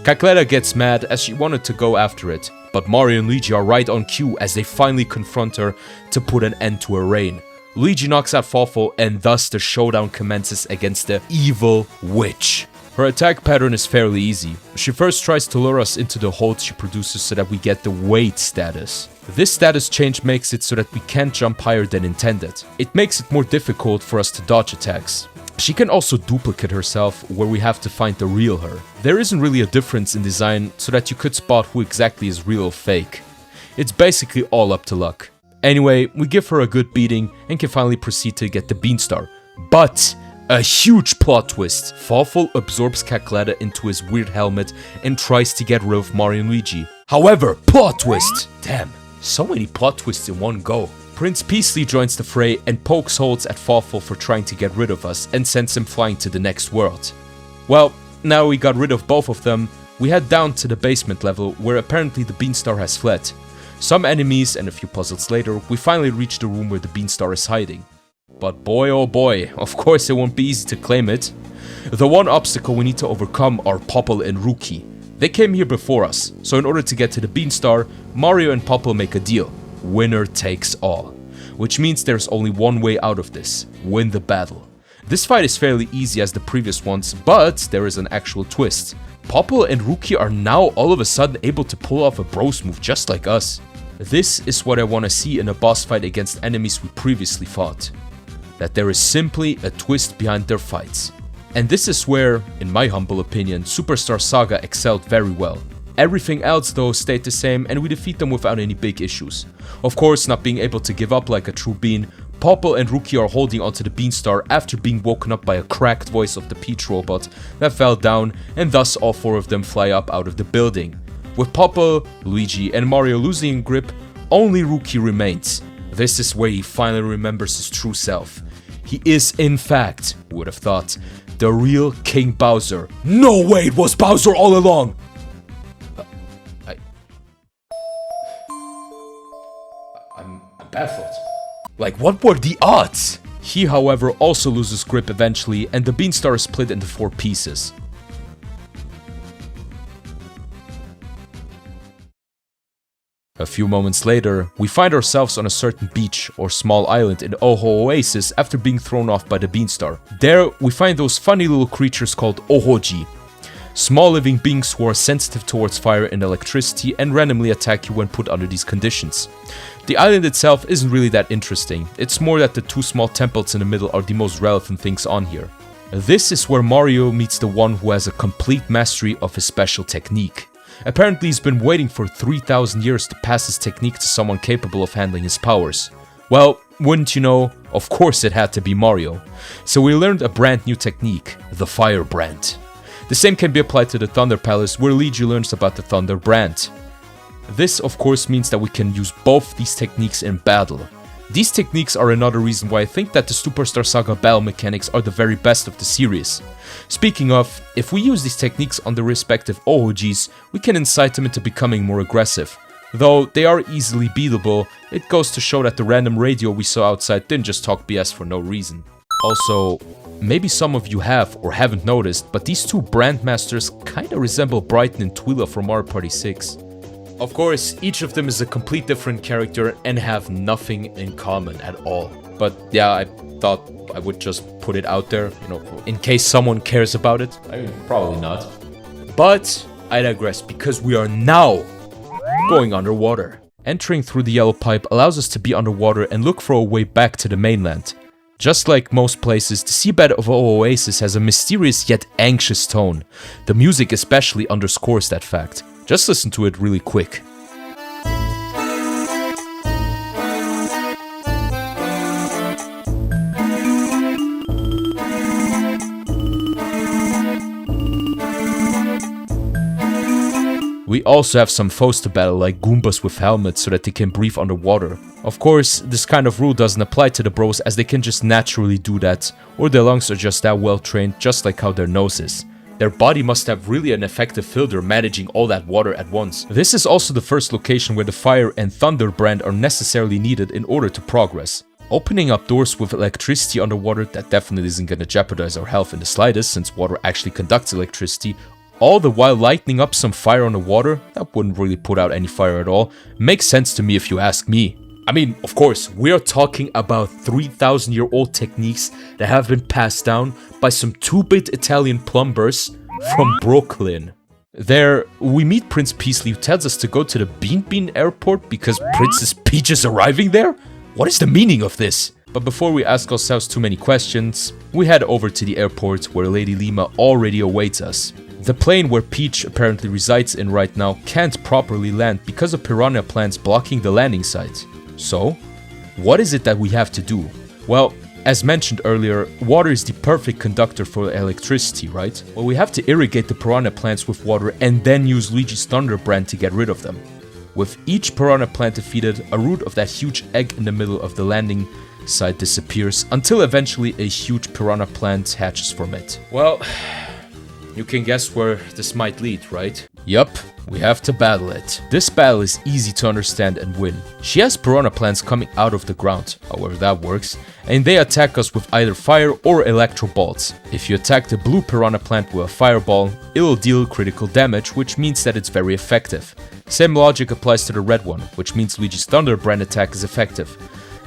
Cackletta gets mad as she wanted to go after it, but Mario and Luigi are right on cue as they finally confront her to put an end to her reign. Luigi knocks out Fawful and thus the showdown commences against the evil witch. Her attack pattern is fairly easy. She first tries to lure us into the holes she produces so that we get the wait status. This status change makes it so that we can't jump higher than intended. It makes it more difficult for us to dodge attacks. She can also duplicate herself where we have to find the real her. There isn't really a difference in design so that you could spot who exactly is real or fake. It's basically all up to luck. Anyway, we give her a good beating and can finally proceed to get the Beanstar. But a huge plot twist. Fawful absorbs Cackletta into his weird helmet and tries to get rid of Mario and Luigi. However, plot twist! Damn, so many plot twists in one go. Prince Peasley joins the fray and pokes holes at Fawful for trying to get rid of us and sends him flying to the next world. Well, now we got rid of both of them, we head down to the basement level where apparently the Beanstar has fled. Some enemies and a few puzzles later, we finally reach the room where the Beanstar is hiding. But boy oh boy, of course it won't be easy to claim it. The one obstacle we need to overcome are Popple and Rookie. They came here before us, so in order to get to the Beanstar, Mario and Popple make a deal. Winner takes all. Which means there's only one way out of this. Win the battle. This fight is fairly easy as the previous ones, but there is an actual twist. Popple and Rookie are now all of a sudden able to pull off a bros move just like us. This is what I want to see in a boss fight against enemies we previously fought. That there is simply a twist behind their fights. And this is where, in my humble opinion, Superstar Saga excelled very well. Everything else though stayed the same and we defeat them without any big issues. Of course, not being able to give up like a true bean, Popple and Rookie are holding onto the Beanstar after being woken up by a cracked voice of the Peach robot that fell down, and thus all four of them fly up out of the building. With Popple, Luigi and Mario losing grip, only Rookie remains. This is where he finally remembers his true self. He is in fact, who would have thought, the real King Bowser. No way, it was Bowser all along! I'm baffled. Like, what were the odds? He, however, also loses grip eventually, and the Beanstar is split into 4 pieces. A few moments later, we find ourselves on a certain beach or small island in Oho Oasis after being thrown off by the Beanstar. There, we find those funny little creatures called Ohoji. Small living beings who are sensitive towards fire and electricity and randomly attack you when put under these conditions. The island itself isn't really that interesting, it's more that the 2 small temples in the middle are the most relevant things on here. This is where Mario meets the one who has a complete mastery of his special technique. Apparently he's been waiting for 3,000 years to pass his technique to someone capable of handling his powers. Well, wouldn't you know, of course it had to be Mario. So we learned a brand new technique, the Fire Brand. The same can be applied to the Thunder Palace where Luigi learns about the Thunder Brand. This of course means that we can use both these techniques in battle. These techniques are another reason why I think that the Superstar Saga battle mechanics are the very best of the series. Speaking of, if we use these techniques on the respective Ohojis, we can incite them into becoming more aggressive. Though they are easily beatable, it goes to show that the random radio we saw outside didn't just talk BS for no reason. Also, maybe some of you have or haven't noticed, but these two Brandmasters kinda resemble Brighton and Twila from Mario Party 6. Of course, each of them is a complete different character and have nothing in common at all. But yeah, I thought I would just put it out there, you know, in case someone cares about it. I mean, probably not. But I digress, because we are now going underwater. Entering through the yellow pipe allows us to be underwater and look for a way back to the mainland. Just like most places, the seabed of our oasis has a mysterious yet anxious tone. The music especially underscores that fact. Just listen to it really quick. We also have some foes to battle, like Goombas with helmets so that they can breathe underwater. Of course, this kind of rule doesn't apply to the bros, as they can just naturally do that, or their lungs are just that well trained, just like how their nose is. Their body must have really an effective filter managing all that water at once. This is also the first location where the fire and thunder brand are necessarily needed in order to progress. Opening up doors with electricity underwater, that definitely isn't gonna jeopardize our health in the slightest, since water actually conducts electricity. All the while lighting up some fire on the water, that wouldn't really put out any fire at all. Makes sense to me if you ask me. I mean, of course, we are talking about 3,000-year-old techniques that have been passed down by some 2-bit Italian plumbers from Brooklyn. There, we meet Prince Peasley, who tells us to go to the Bean Bean airport because Princess Peach is arriving there? What is the meaning of this? But before we ask ourselves too many questions, we head over to the airport where Lady Lima already awaits us. The plane where Peach apparently resides in right now can't properly land because of piranha plants blocking the landing site. So, what is it that we have to do? Well, as mentioned earlier, water is the perfect conductor for electricity, right? Well, we have to irrigate the piranha plants with water and then use Luigi's Thunder brand to get rid of them. With each piranha plant defeated, a root of that huge egg in the middle of the landing site disappears until eventually a huge piranha plant hatches from it. Well, you can guess where this might lead, right? Yup, we have to battle it. This battle is easy to understand and win. She has piranha plants coming out of the ground, however that works, and they attack us with either fire or electro bolts. If you attack the blue piranha plant with a fireball, it'll deal critical damage, which means that it's very effective. Same logic applies to the red one, which means Luigi's Thunder brand attack is effective.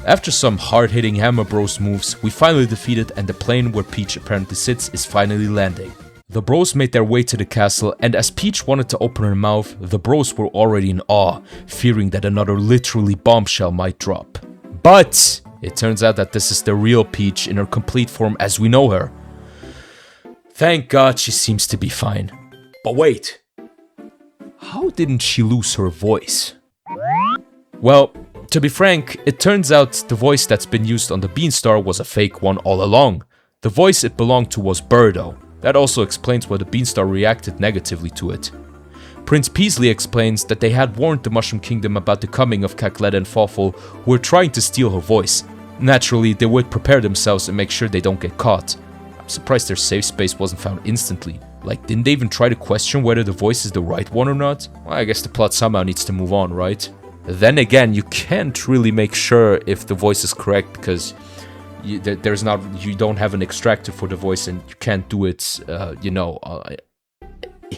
After some hard-hitting Hammer Bros moves, we finally defeat it, and the plane where Peach apparently sits is finally landing. The bros made their way to the castle, and as Peach wanted to open her mouth, the bros were already in awe, fearing that another literally bombshell might drop. But it turns out that this is the real Peach in her complete form as we know her. Thank God she seems to be fine. But wait, how didn't she lose her voice? Well, to be frank, it turns out the voice that's been used on the Beanstar was a fake one all along. The voice it belonged to was Birdo. That also explains why the Beanstar reacted negatively to it. Prince Peasley explains that they had warned the Mushroom Kingdom about the coming of Cacletta and Fawful, who were trying to steal her voice. Naturally, they would prepare themselves and make sure they don't get caught. I'm surprised their safe space wasn't found instantly. Like, didn't they even try to question whether the voice is the right one or not? Well, I guess the plot somehow needs to move on, right? Then again, you can't really make sure if the voice is correct because you don't have an extractor for the voice and you can't do it,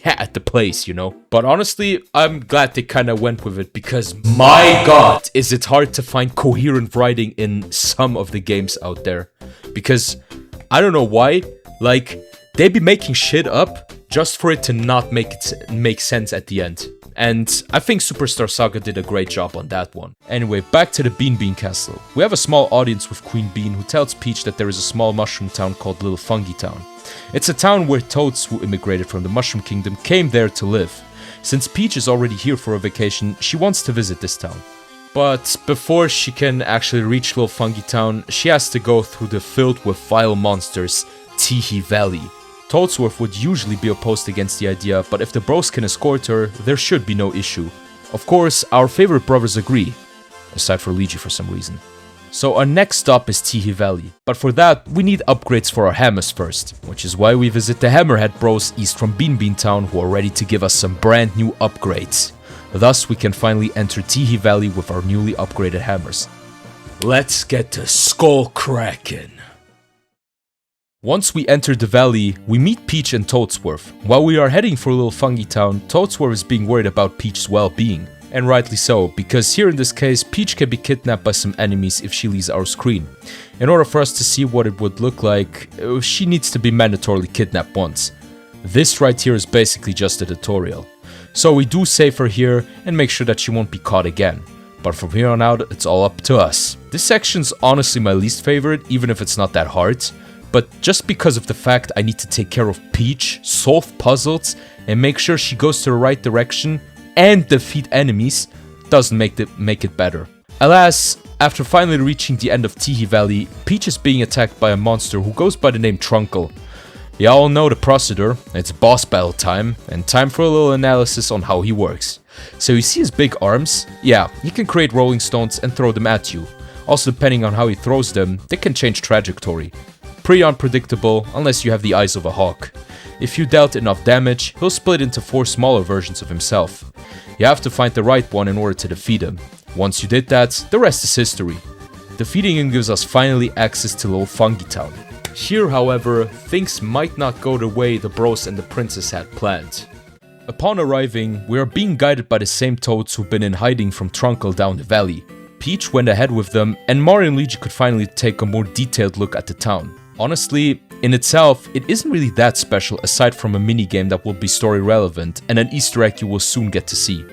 at the place, you know. But honestly, I'm glad they kind of went with it because my God, is it hard to find coherent writing in some of the games out there. Because I don't know why, like, they be making shit up just for it to not make sense at the end. And I think Superstar Saga did a great job on that one. Anyway, back to the Bean Bean Castle. We have a small audience with Queen Bean, who tells Peach that there is a small mushroom town called Little Fungy Town. It's a town where toads who immigrated from the Mushroom Kingdom came there to live. Since Peach is already here for a vacation, she wants to visit this town. But before she can actually reach Little Fungy Town, she has to go through the filled with vile monsters, Teehee Valley. Toadsworth would usually be opposed against the idea, but if the bros can escort her, there should be no issue. Of course, our favorite brothers agree, aside for Luigi for some reason. So our next stop is Teehee Valley, but for that, we need upgrades for our hammers first, which is why we visit the Hammerhead bros east from Bean Bean Town, who are ready to give us some brand new upgrades. Thus, we can finally enter Teehee Valley with our newly upgraded hammers. Let's get to skull cracking. Once we enter the valley, we meet Peach and Toadsworth. While we are heading for a little Fungy town, Toadsworth is being worried about Peach's well-being. And rightly so, because here in this case, Peach can be kidnapped by some enemies if she leaves our screen. In order for us to see what it would look like, she needs to be mandatorily kidnapped once. This right here is basically just a tutorial. So we do save her here and make sure that she won't be caught again. But from here on out, it's all up to us. This section's honestly my least favorite, even if it's not that hard. But just because of the fact I need to take care of Peach, solve puzzles, and make sure she goes to the right direction, and defeat enemies, doesn't make it better. Alas, after finally reaching the end of Teehee Valley, Peach is being attacked by a monster who goes by the name Trunkle. Y'all know the procedure, it's boss battle time, and time for a little analysis on how he works. So you see his big arms? Yeah, he can create rolling stones and throw them at you. Also, depending on how he throws them, they can change trajectory. Pretty unpredictable, unless you have the eyes of a hawk. If you dealt enough damage, he'll split into 4 smaller versions of himself. You have to find the right one in order to defeat him. Once you did that, the rest is history. Defeating him gives us finally access to little Fungy town. Here, however, things might not go the way the bros and the princess had planned. Upon arriving, we are being guided by the same toads who've been in hiding from Trunkle down the valley. Peach went ahead with them, and Mario and Luigi could finally take a more detailed look at the town. Honestly, in itself, it isn't really that special aside from a minigame that will be story relevant and an Easter egg you will soon get to see.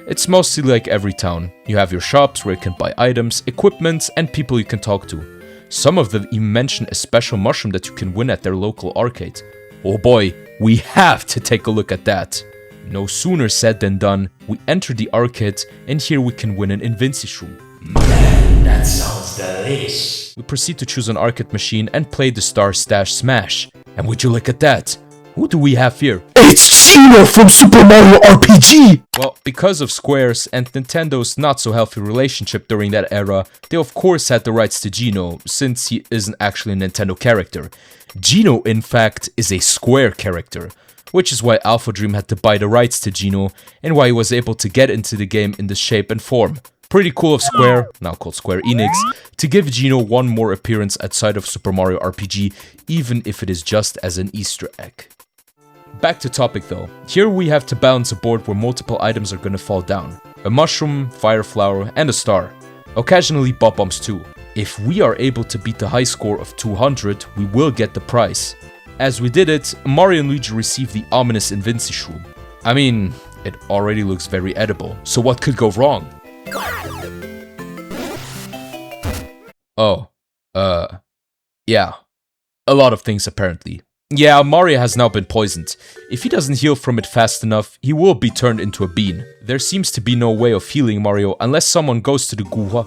It's mostly like every town. You have your shops where you can buy items, equipment, and people you can talk to. Some of them even mention a special mushroom that you can win at their local arcade. Oh boy, we have to take a look at that. No sooner said than done, we enter the arcade and here we can win an Invinci shroom. Man, that sounds delish. We proceed to choose an arcade machine and play the Star Stash Smash. And would you look at that? Who do we have here? It's Gino from Super Mario RPG! Well, because of Square's and Nintendo's not so healthy relationship during that era, they of course had the rights to Gino, since he isn't actually a Nintendo character. Gino, in fact, is a Square character, which is why AlphaDream had to buy the rights to Gino, and why he was able to get into the game in this shape and form. Pretty cool of Square, now called Square Enix, to give Gino one more appearance outside of Super Mario RPG, even if it is just as an Easter egg. Back to topic though. Here we have to balance a board where multiple items are gonna fall down. A mushroom, fire flower, and a star. Occasionally bob-bombs too. If we are able to beat the high score of 200, we will get the prize. As we did it, Mario and Luigi received the ominous Invinci shroom. I mean, it already looks very edible, so what could go wrong? Oh, yeah. A lot of things apparently. Yeah, Mario has now been poisoned. If he doesn't heal from it fast enough, he will be turned into a bean. There seems to be no way of healing Mario unless someone goes to the Guhawa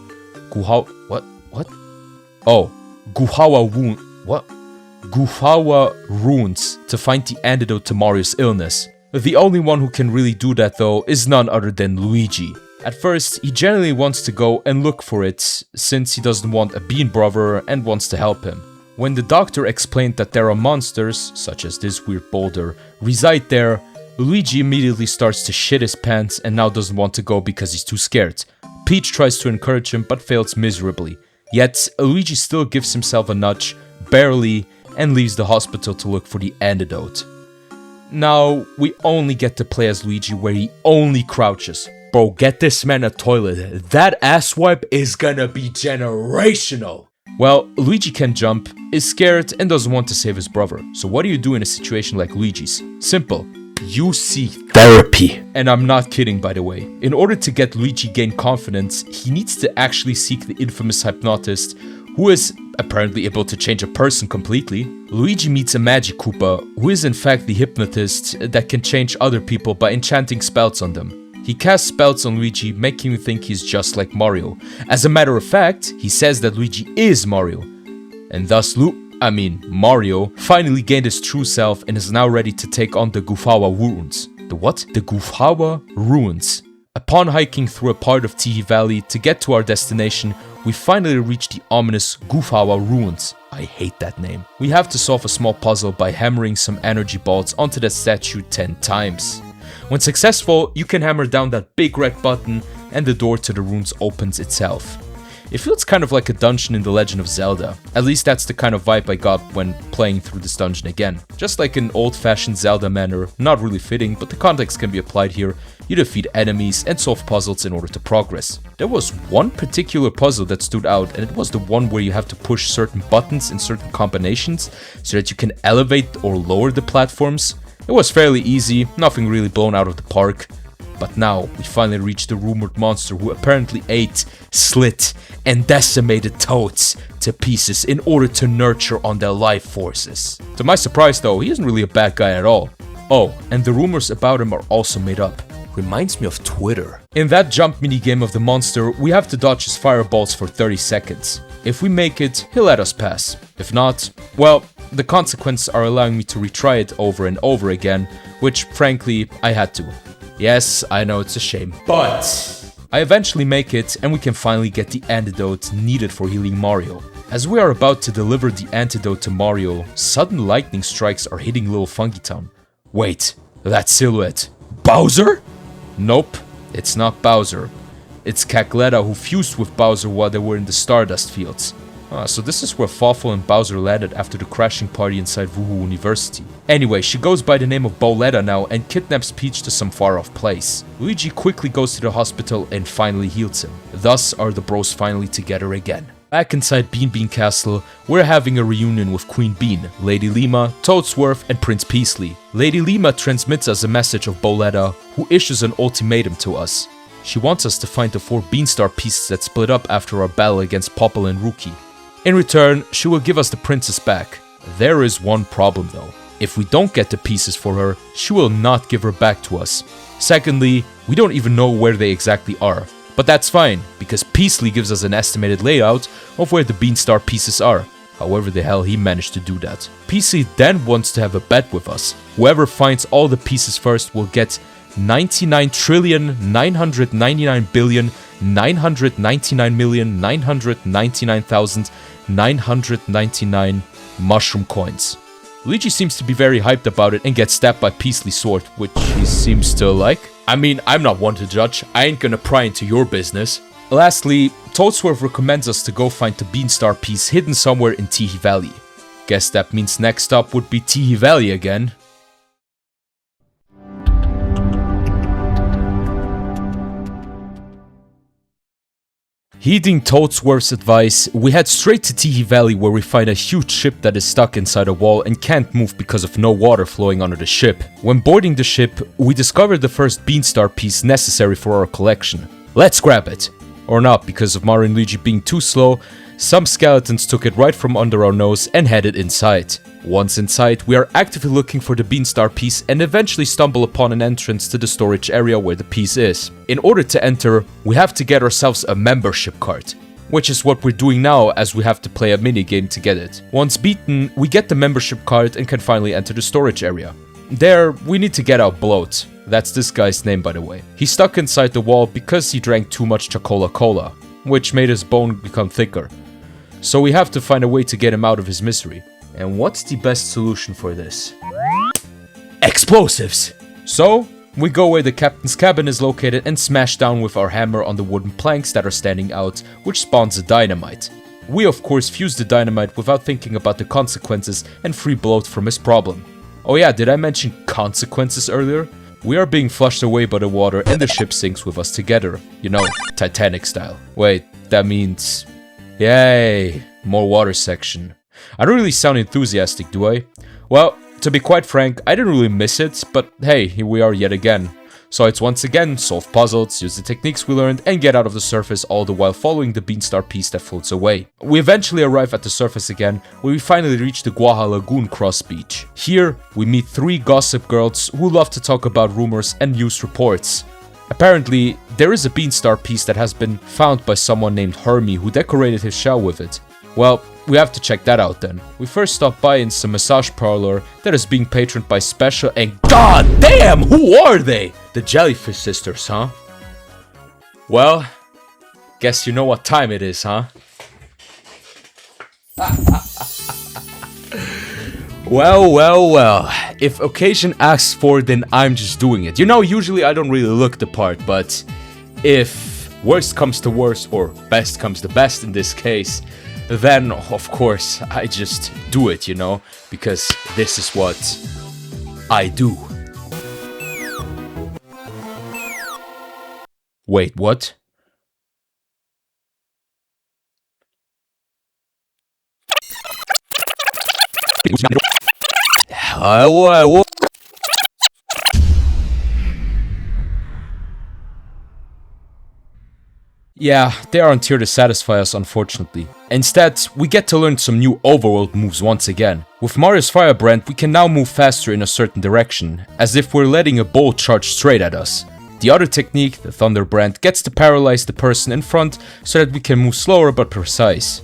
ruins to find the antidote to Mario's illness. The only one who can really do that though is none other than Luigi. At first, he generally wants to go and look for it, since he doesn't want a bean brother and wants to help him. When the doctor explained that there are monsters, such as this weird boulder, reside there, Luigi immediately starts to shit his pants and now doesn't want to go because he's too scared. Peach tries to encourage him but fails miserably. Yet, Luigi still gives himself a nudge, barely, and leaves the hospital to look for the antidote. Now, we only get to play as Luigi where he only crouches. Bro, get this man a toilet. That ass wipe is gonna be generational. Well, Luigi can jump, is scared, and doesn't want to save his brother. So what do you do in a situation like Luigi's? Simple. You seek therapy. And I'm not kidding, by the way. In order to get Luigi gain confidence, he needs to actually seek the infamous hypnotist, who is apparently able to change a person completely. Luigi meets a Magic Koopa, who is in fact the hypnotist that can change other people by enchanting spells on them. He casts spells on Luigi, making him think he's just like Mario. As a matter of fact, he says that Luigi is Mario. And thus Mario finally gained his true self and is now ready to take on the Guhawa ruins. The what? The Guhawa ruins. Upon hiking through a part of Teehee Valley to get to our destination, we finally reach the ominous Guhawa ruins. I hate that name. We have to solve a small puzzle by hammering some energy balls onto that statue 10 times. When successful, you can hammer down that big red button and the door to the runes opens itself. It feels kind of like a dungeon in The Legend of Zelda. At least that's the kind of vibe I got when playing through this dungeon again. Just like an old-fashioned Zelda manner, not really fitting, but the context can be applied here. You defeat enemies and solve puzzles in order to progress. There was one particular puzzle that stood out, and it was the one where you have to push certain buttons in certain combinations so that you can elevate or lower the platforms. It was fairly easy, nothing really blown out of the park. But now, we finally reached the rumored monster who apparently ate, slit, and decimated toads to pieces in order to nurture on their life forces. To my surprise though, he isn't really a bad guy at all. Oh, and the rumors about him are also made up. Reminds me of Twitter. In that jump minigame of the monster, we have to dodge his fireballs for 30 seconds. If we make it, he'll let us pass. If not, well, the consequences are allowing me to retry it over and over again, which frankly, I had to. Yes, I know it's a shame, but I eventually make it and we can finally get the antidote needed for healing Mario. As we are about to deliver the antidote to Mario, sudden lightning strikes are hitting little Fungy Town. Wait, that silhouette. Bowser? Nope, it's not Bowser. It's Cacletta who fused with Bowser while they were in the Stardust Fields. So this is where Fawful and Bowser landed after the crashing party inside Wuhu University. Anyway, she goes by the name of Boletta now and kidnaps Peach to some far-off place. Luigi quickly goes to the hospital and finally heals him. Thus are the bros finally together again. Back inside Bean Bean Castle, we're having a reunion with Queen Bean, Lady Lima, Toadsworth, and Prince Peasley. Lady Lima transmits us a message of Boletta, who issues an ultimatum to us. She wants us to find the 4 Beanstar pieces that split up after our battle against Popple and Rookie. In return, she will give us the princess back. There is one problem though. If we don't get the pieces for her, she will not give her back to us. Secondly, we don't even know where they exactly are. But that's fine, because Peasley gives us an estimated layout of where the Beanstar pieces are. However the hell he managed to do that. Peasley then wants to have a bet with us. Whoever finds all the pieces first will get 99,999,999,999,999 mushroom coins. Luigi seems to be very hyped about it and gets stabbed by Peasley's sword, which he seems to like. I mean, I'm not one to judge, I ain't gonna pry into your business. Lastly, Toadsworth recommends us to go find the Beanstar piece hidden somewhere in Teehee Valley. Guess that means next stop would be Teehee Valley again. Heeding Toadsworth's advice, we head straight to Teehee Valley where we find a huge ship that is stuck inside a wall and can't move because of no water flowing under the ship. When boarding the ship, we discover the first Beanstar piece necessary for our collection. Let's grab it! Or not, because of Mario and Luigi being too slow, some skeletons took it right from under our nose and headed inside. Once inside, we are actively looking for the Beanstar piece and eventually stumble upon an entrance to the storage area where the piece is. In order to enter, we have to get ourselves a membership card, which is what we're doing now as we have to play a minigame to get it. Once beaten, we get the membership card and can finally enter the storage area. There, we need to get out Bloat. That's this guy's name, by the way. He's stuck inside the wall because he drank too much Chocola, which made his bone become thicker. So we have to find a way to get him out of his misery. And what's the best solution for this? Explosives! So, we go where the captain's cabin is located and smash down with our hammer on the wooden planks that are standing out, which spawns a dynamite. We of course fuse the dynamite without thinking about the consequences and free Bloat from his problem. Oh yeah, did I mention consequences earlier? We are being flushed away by the water and the ship sinks with us together. You know, Titanic style. Wait, that means... Yay! More water section. I don't really sound enthusiastic, do I? Well, to be quite frank, I didn't really miss it, but hey, here we are yet again. So it's once again, solve puzzles, use the techniques we learned, and get out of the surface, all the while following the Beanstar piece that floats away. We eventually arrive at the surface again, where we finally reach the Guaja Lagoon cross beach. Here, we meet 3 gossip girls who love to talk about rumors and news reports. Apparently, there is a Beanstar piece that has been found by someone named Hermie who decorated his shell with it. Well, we have to check that out then. We first stop by in some massage parlor that is being patroned by special and god damn, who are they? The Jellyfish Sisters, huh? Well, guess you know what time it is, huh? Well, well, well. If occasion asks for it, then I'm just doing it. You know, usually I don't really look the part, but if worst comes to worst, or best comes to best in this case, then of course I just do it, you know, because this is what I do. Wait, what? Yeah, they aren't here to satisfy us, unfortunately. Instead, we get to learn some new overworld moves once again. With Mario's Firebrand, we can now move faster in a certain direction, as if we're letting a bolt charge straight at us. The other technique, the Thunderbrand, gets to paralyze the person in front so that we can move slower but precise.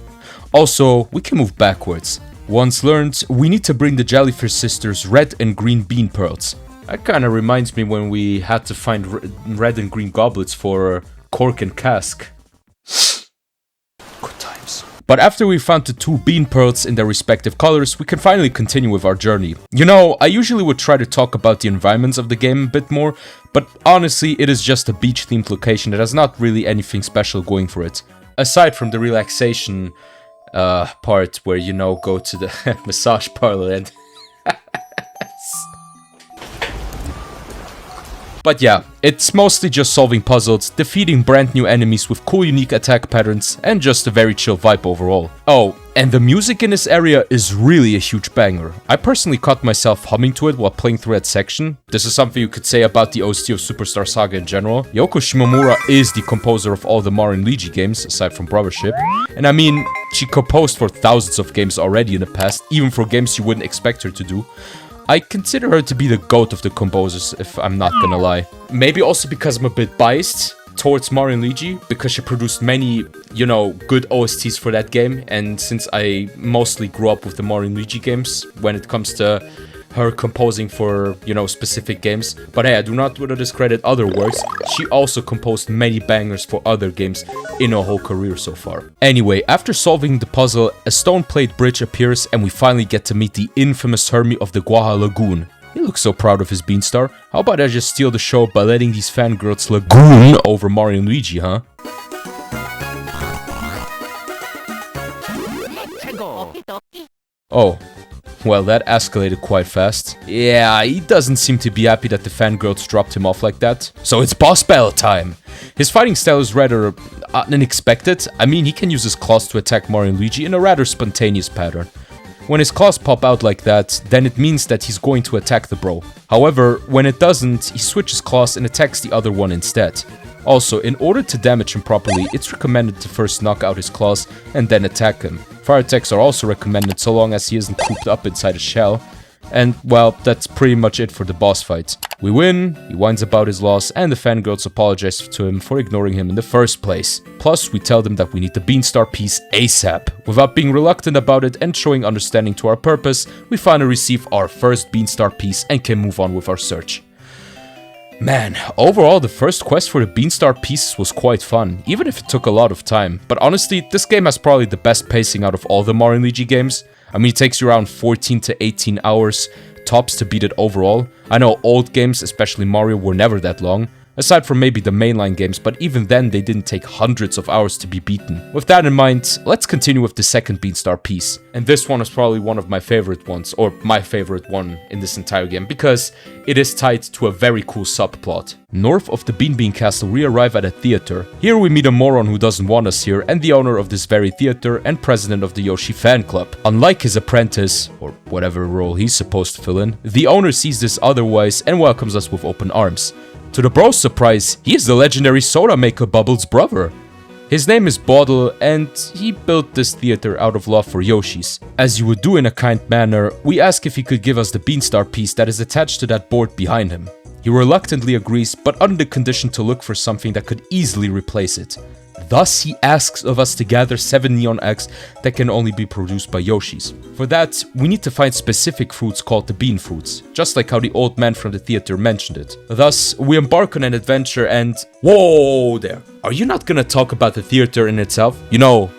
Also, we can move backwards. Once learned, we need to bring the Jellyfish Sisters red and green bean pearls. That kinda reminds me when we had to find red and green goblets for Cork and Cask. Good times. But after we found the 2 bean pearls in their respective colors, we can finally continue with our journey. You know, I usually would try to talk about the environments of the game a bit more, but honestly, it is just a beach-themed location that has not really anything special going for it. Aside from the relaxation part where, you know, go to the massage parlor and... But yeah, it's mostly just solving puzzles, defeating brand new enemies with cool unique attack patterns, and just a very chill vibe overall. Oh, and the music in this area is really a huge banger. I personally caught myself humming to it while playing through that section. This is something you could say about the OST of Superstar Saga in general. Yoko Shimomura is the composer of all the Mario and Luigi games, aside from Brothership. And I mean, she composed for thousands of games already in the past, even for games you wouldn't expect her to do. I consider her to be the GOAT of the composers, if I'm not gonna lie. Maybe also because I'm a bit biased towards Mario and Luigi, because she produced many, you know, good OSTs for that game, and since I mostly grew up with the Mario and Luigi games when it comes to her composing for, you know, specific games. But hey, I do not want to discredit other works. She also composed many bangers for other games in her whole career so far. Anyway, after solving the puzzle, a stone plate bridge appears and we finally get to meet the infamous Hermit of the Guaja Lagoon. He looks so proud of his Beanstar. How about I just steal the show by letting these fangirls lagoon over Mario and Luigi, huh? Oh. Well, that escalated quite fast. Yeah, he doesn't seem to be happy that the fangirls dropped him off like that. So it's boss battle time! His fighting style is rather unexpected. I mean, he can use his claws to attack Mario and Luigi in a rather spontaneous pattern. When his claws pop out like that, then it means that he's going to attack the bro. However, when it doesn't, he switches claws and attacks the other one instead. Also, in order to damage him properly, it's recommended to first knock out his claws and then attack him. Fire attacks are also recommended so long as he isn't cooped up inside a shell. And, well, that's pretty much it for the boss fight. We win, he whines about his loss, and the fangirls apologize to him for ignoring him in the first place. Plus, we tell them that we need the Beanstar piece ASAP. Without being reluctant about it and showing understanding to our purpose, we finally receive our first Beanstar piece and can move on with our search. Man, overall the first quest for the Beanstar pieces was quite fun, even if it took a lot of time. But honestly, this game has probably the best pacing out of all the Mario and Luigi games. I mean, it takes you around 14 to 18 hours tops to beat it overall. I know old games, especially Mario, were never that long. Aside from maybe the mainline games, but even then they didn't take hundreds of hours to be beaten. With that in mind, let's continue with the second Beanstar piece. And this one is probably one of my favorite ones, or my favorite one in this entire game, because it is tied to a very cool subplot. North of the Bean Castle, we arrive at a theater. Here we meet a moron who doesn't want us here, and the owner of this very theater and president of the Yoshi fan club. Unlike his apprentice, or whatever role he's supposed to fill in, the owner sees this otherwise and welcomes us with open arms. To the bro's surprise, he is the legendary soda maker Bubbles' brother. His name is Bottle, and he built this theater out of love for Yoshis. As you would do in a kind manner, we ask if he could give us the Beanstar piece that is attached to that board behind him. He reluctantly agrees, but under the condition to look for something that could easily replace it. Thus, he asks of us to gather 7 neon eggs that can only be produced by Yoshis. For that, we need to find specific fruits called the bean fruits, just like how the old man from the theater mentioned it. Thus, we embark on an adventure and... Whoa there! Are you not gonna talk about the theater in itself? You know,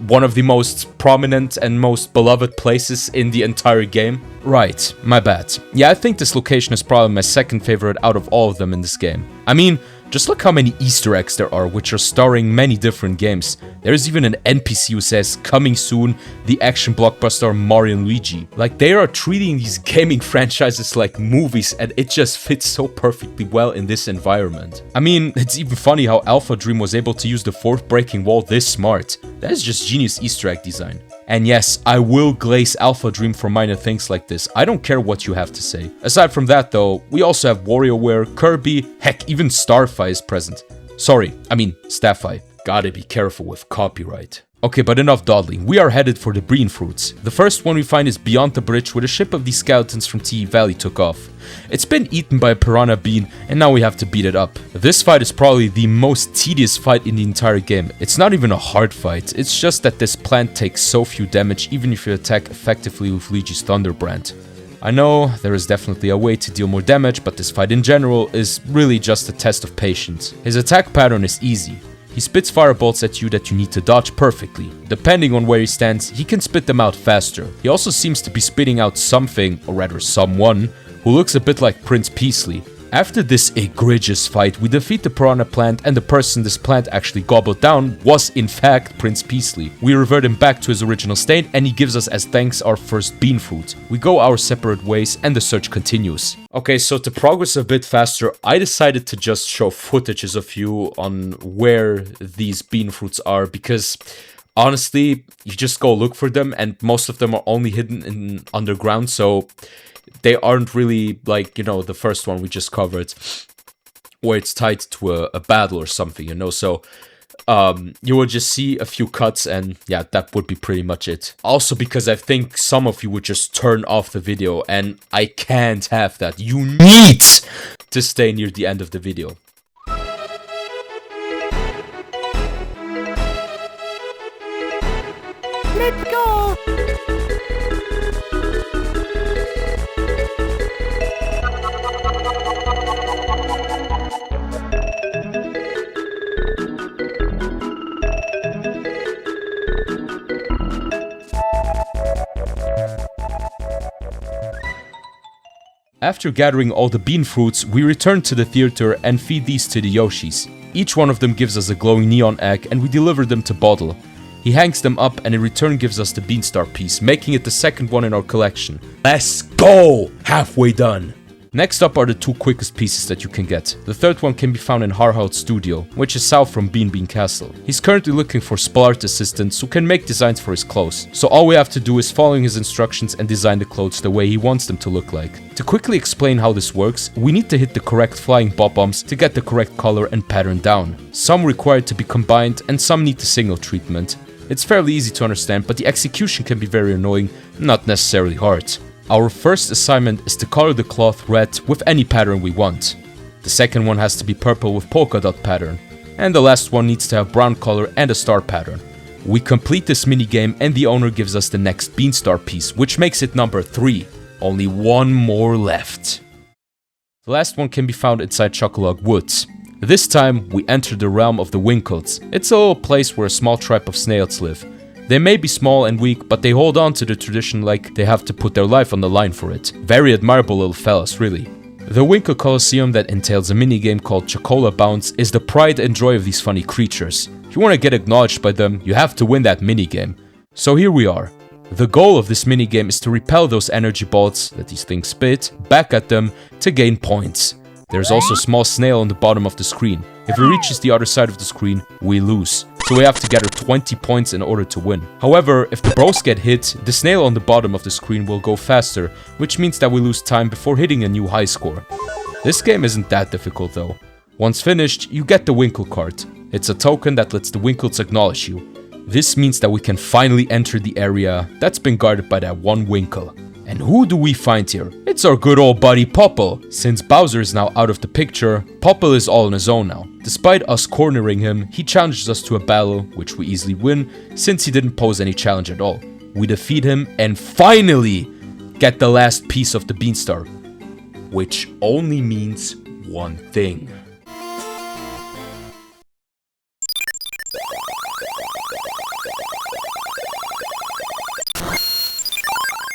one of the most prominent and most beloved places in the entire game. Right, my bad. Yeah, I think this location is probably my second favorite out of all of them in this game. I mean, just look how many Easter eggs there are, which are starring many different games. There's even an NPC who says, coming soon, the action blockbuster Mario and Luigi. Like, they are treating these gaming franchises like movies, and it just fits so perfectly well in this environment. I mean, it's even funny how AlphaDream was able to use the fourth breaking wall this smart. That is just genius Easter egg design. And yes, I will glaze AlphaDream for minor things like this. I don't care what you have to say. Aside from that though, we also have WarioWare, Kirby, heck, even Starfy is present. Sorry, I mean Staffy. Gotta be careful with copyright. Okay, but enough dawdling. We are headed for the bean fruits. The first one we find is beyond the bridge where the ship of these skeletons from Teehee Valley took off. It's been eaten by a piranha bean and now we have to beat it up. This fight is probably the most tedious fight in the entire game. It's not even a hard fight, it's just that this plant takes so few damage even if you attack effectively with Luigi's Thunderbrand. I know there is definitely a way to deal more damage, but this fight in general is really just a test of patience. His attack pattern is easy. He spits firebolts at you that you need to dodge perfectly. Depending on where he stands, he can spit them out faster. He also seems to be spitting out something, or rather someone, who looks a bit like Prince Peasley. After this egregious fight, we defeat the piranha plant, and the person this plant actually gobbled down was in fact Prince Peasley. We revert him back to his original state, and he gives us as thanks our first bean fruit. We go our separate ways, and the search continues. Okay, so to progress a bit faster, I decided to just show footages of you on where these bean fruits are, because honestly, you just go look for them, and most of them are only hidden in underground, so they aren't really like, you know, the first one we just covered, where it's tied to a battle or something, you know, so you will just see a few cuts and yeah, that would be pretty much it. Also because I think some of you would just turn off the video and I can't have that. You need to stay near the end of the video. Let's go! After gathering all the bean fruits, we return to the theater and feed these to the Yoshis. Each one of them gives us a glowing neon egg and we deliver them to Bottle. He hangs them up and in return gives us the Beanstar piece, making it the second one in our collection. Let's go! Halfway done! Next up are the two quickest pieces that you can get. The third one can be found in Harhout's studio, which is south from Bean Bean Castle. He's currently looking for Splart assistants who can make designs for his clothes. So all we have to do is follow his instructions and design the clothes the way he wants them to look like. To quickly explain how this works, we need to hit the correct flying bob-bombs to get the correct color and pattern down. Some require to be combined and some need the signal treatment. It's fairly easy to understand, but the execution can be very annoying, not necessarily hard. Our first assignment is to color the cloth red with any pattern we want. The second one has to be purple with polka dot pattern. And the last one needs to have brown color and a star pattern. We complete this minigame and the owner gives us the next Beanstar piece, which makes it number 3. Only one more left. The last one can be found inside Chuckling Woods. This time, we enter the realm of the Winkles. It's a little place where a small tribe of snails live. They may be small and weak, but they hold on to the tradition like they have to put their life on the line for it. Very admirable little fellas, really. The Winkle Coliseum that entails a minigame called Chocola Bounce is the pride and joy of these funny creatures. If you want to get acknowledged by them, you have to win that minigame. So here we are. The goal of this minigame is to repel those energy balls that these things spit back at them to gain points. There's also a small snail on the bottom of the screen. If it reaches the other side of the screen, we lose. So we have to gather 20 points in order to win. However, if the bros get hit, the snail on the bottom of the screen will go faster, which means that we lose time before hitting a new high score. This game isn't that difficult though. Once finished, you get the Winkle card. It's a token that lets the Winkles acknowledge you. This means that we can finally enter the area that's been guarded by that one Winkle. And who do we find here? It's our good old buddy Popple. Since Bowser is now out of the picture, Popple is all on his own now. Despite us cornering him, he challenges us to a battle, which we easily win, since he didn't pose any challenge at all. We defeat him and finally get the last piece of the Beanstar, which only means one thing.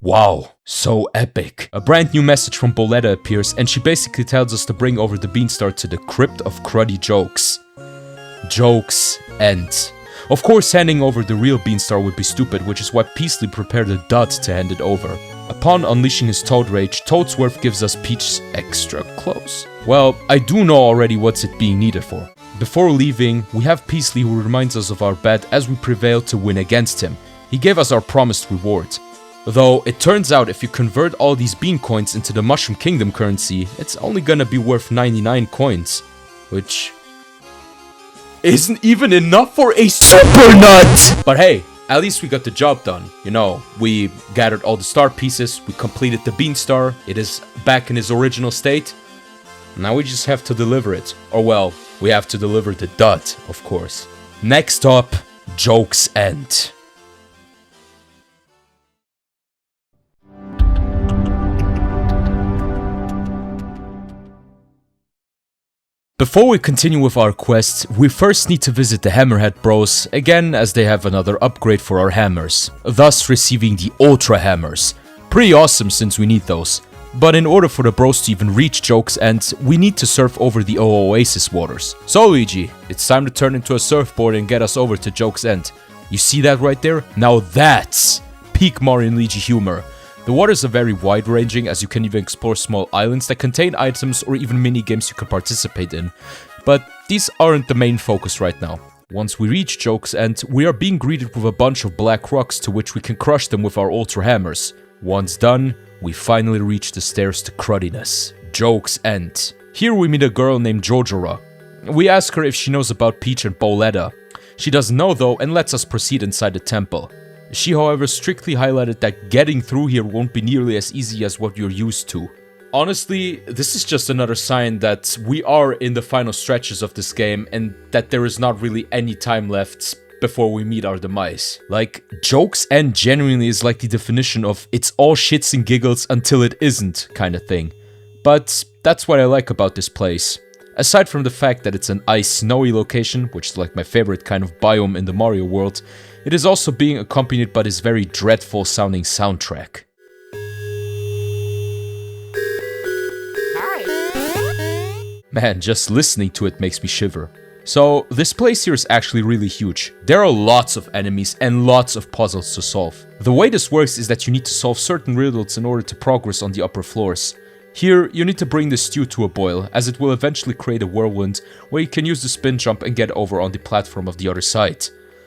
Wow, so epic. A brand new message from Boletta appears and she basically tells us to bring over the Beanstar to the Crypt of Cruddy Jokes. Jokes end. Of course, handing over the real Beanstar would be stupid, which is why Peasley prepared a dud to hand it over. Upon unleashing his Toad Rage, Toadsworth gives us Peach's extra clothes. Well, I do know already what's it being needed for. Before leaving, we have Peasley who reminds us of our bet as we prevail to win against him. He gave us our promised reward. Though, it turns out if you convert all these bean coins into the Mushroom Kingdom currency, it's only gonna be worth 99 coins. Which isn't even enough for a super nut! But hey, at least we got the job done. You know, we gathered all the star pieces, we completed the Beanstar, it is back in its original state. Now we just have to deliver it. Or well, we have to deliver the dud, of course. Next up, Jokes End. Before we continue with our quest, we first need to visit the Hammerhead Bros, again as they have another upgrade for our hammers, thus receiving the Ultra Hammers. Pretty awesome since we need those. But in order for the bros to even reach Jokes End, we need to surf over the Oasis waters. So Luigi, it's time to turn into a surfboard and get us over to Jokes End. You see that right there? Now that's peak Mario and Luigi humor. The waters are very wide-ranging, as you can even explore small islands that contain items or even mini-games you can participate in. But these aren't the main focus right now. Once we reach Jokes End, we are being greeted with a bunch of black rocks to which we can crush them with our Ultra Hammers. Once done, we finally reach the stairs to Cruddiness. Jokes End. Here we meet a girl named Jojora. We ask her if she knows about Peach and Boletta. She doesn't know though and lets us proceed inside the temple. She, however, strictly highlighted that getting through here won't be nearly as easy as what you're used to. Honestly, this is just another sign that we are in the final stretches of this game and that there is not really any time left before we meet our demise. Like, Jokes End genuinely is like the definition of it's all shits and giggles until it isn't kind of thing. But that's what I like about this place. Aside from the fact that it's an ice snowy location, which is like my favorite kind of biome in the Mario world, it is also being accompanied by this very dreadful sounding soundtrack. Man, just listening to it makes me shiver. So, this place here is actually really huge. There are lots of enemies and lots of puzzles to solve. The way this works is that you need to solve certain riddles in order to progress on the upper floors. Here, you need to bring the stew to a boil, as it will eventually create a whirlwind where you can use the spin jump and get over on the platform of the other side.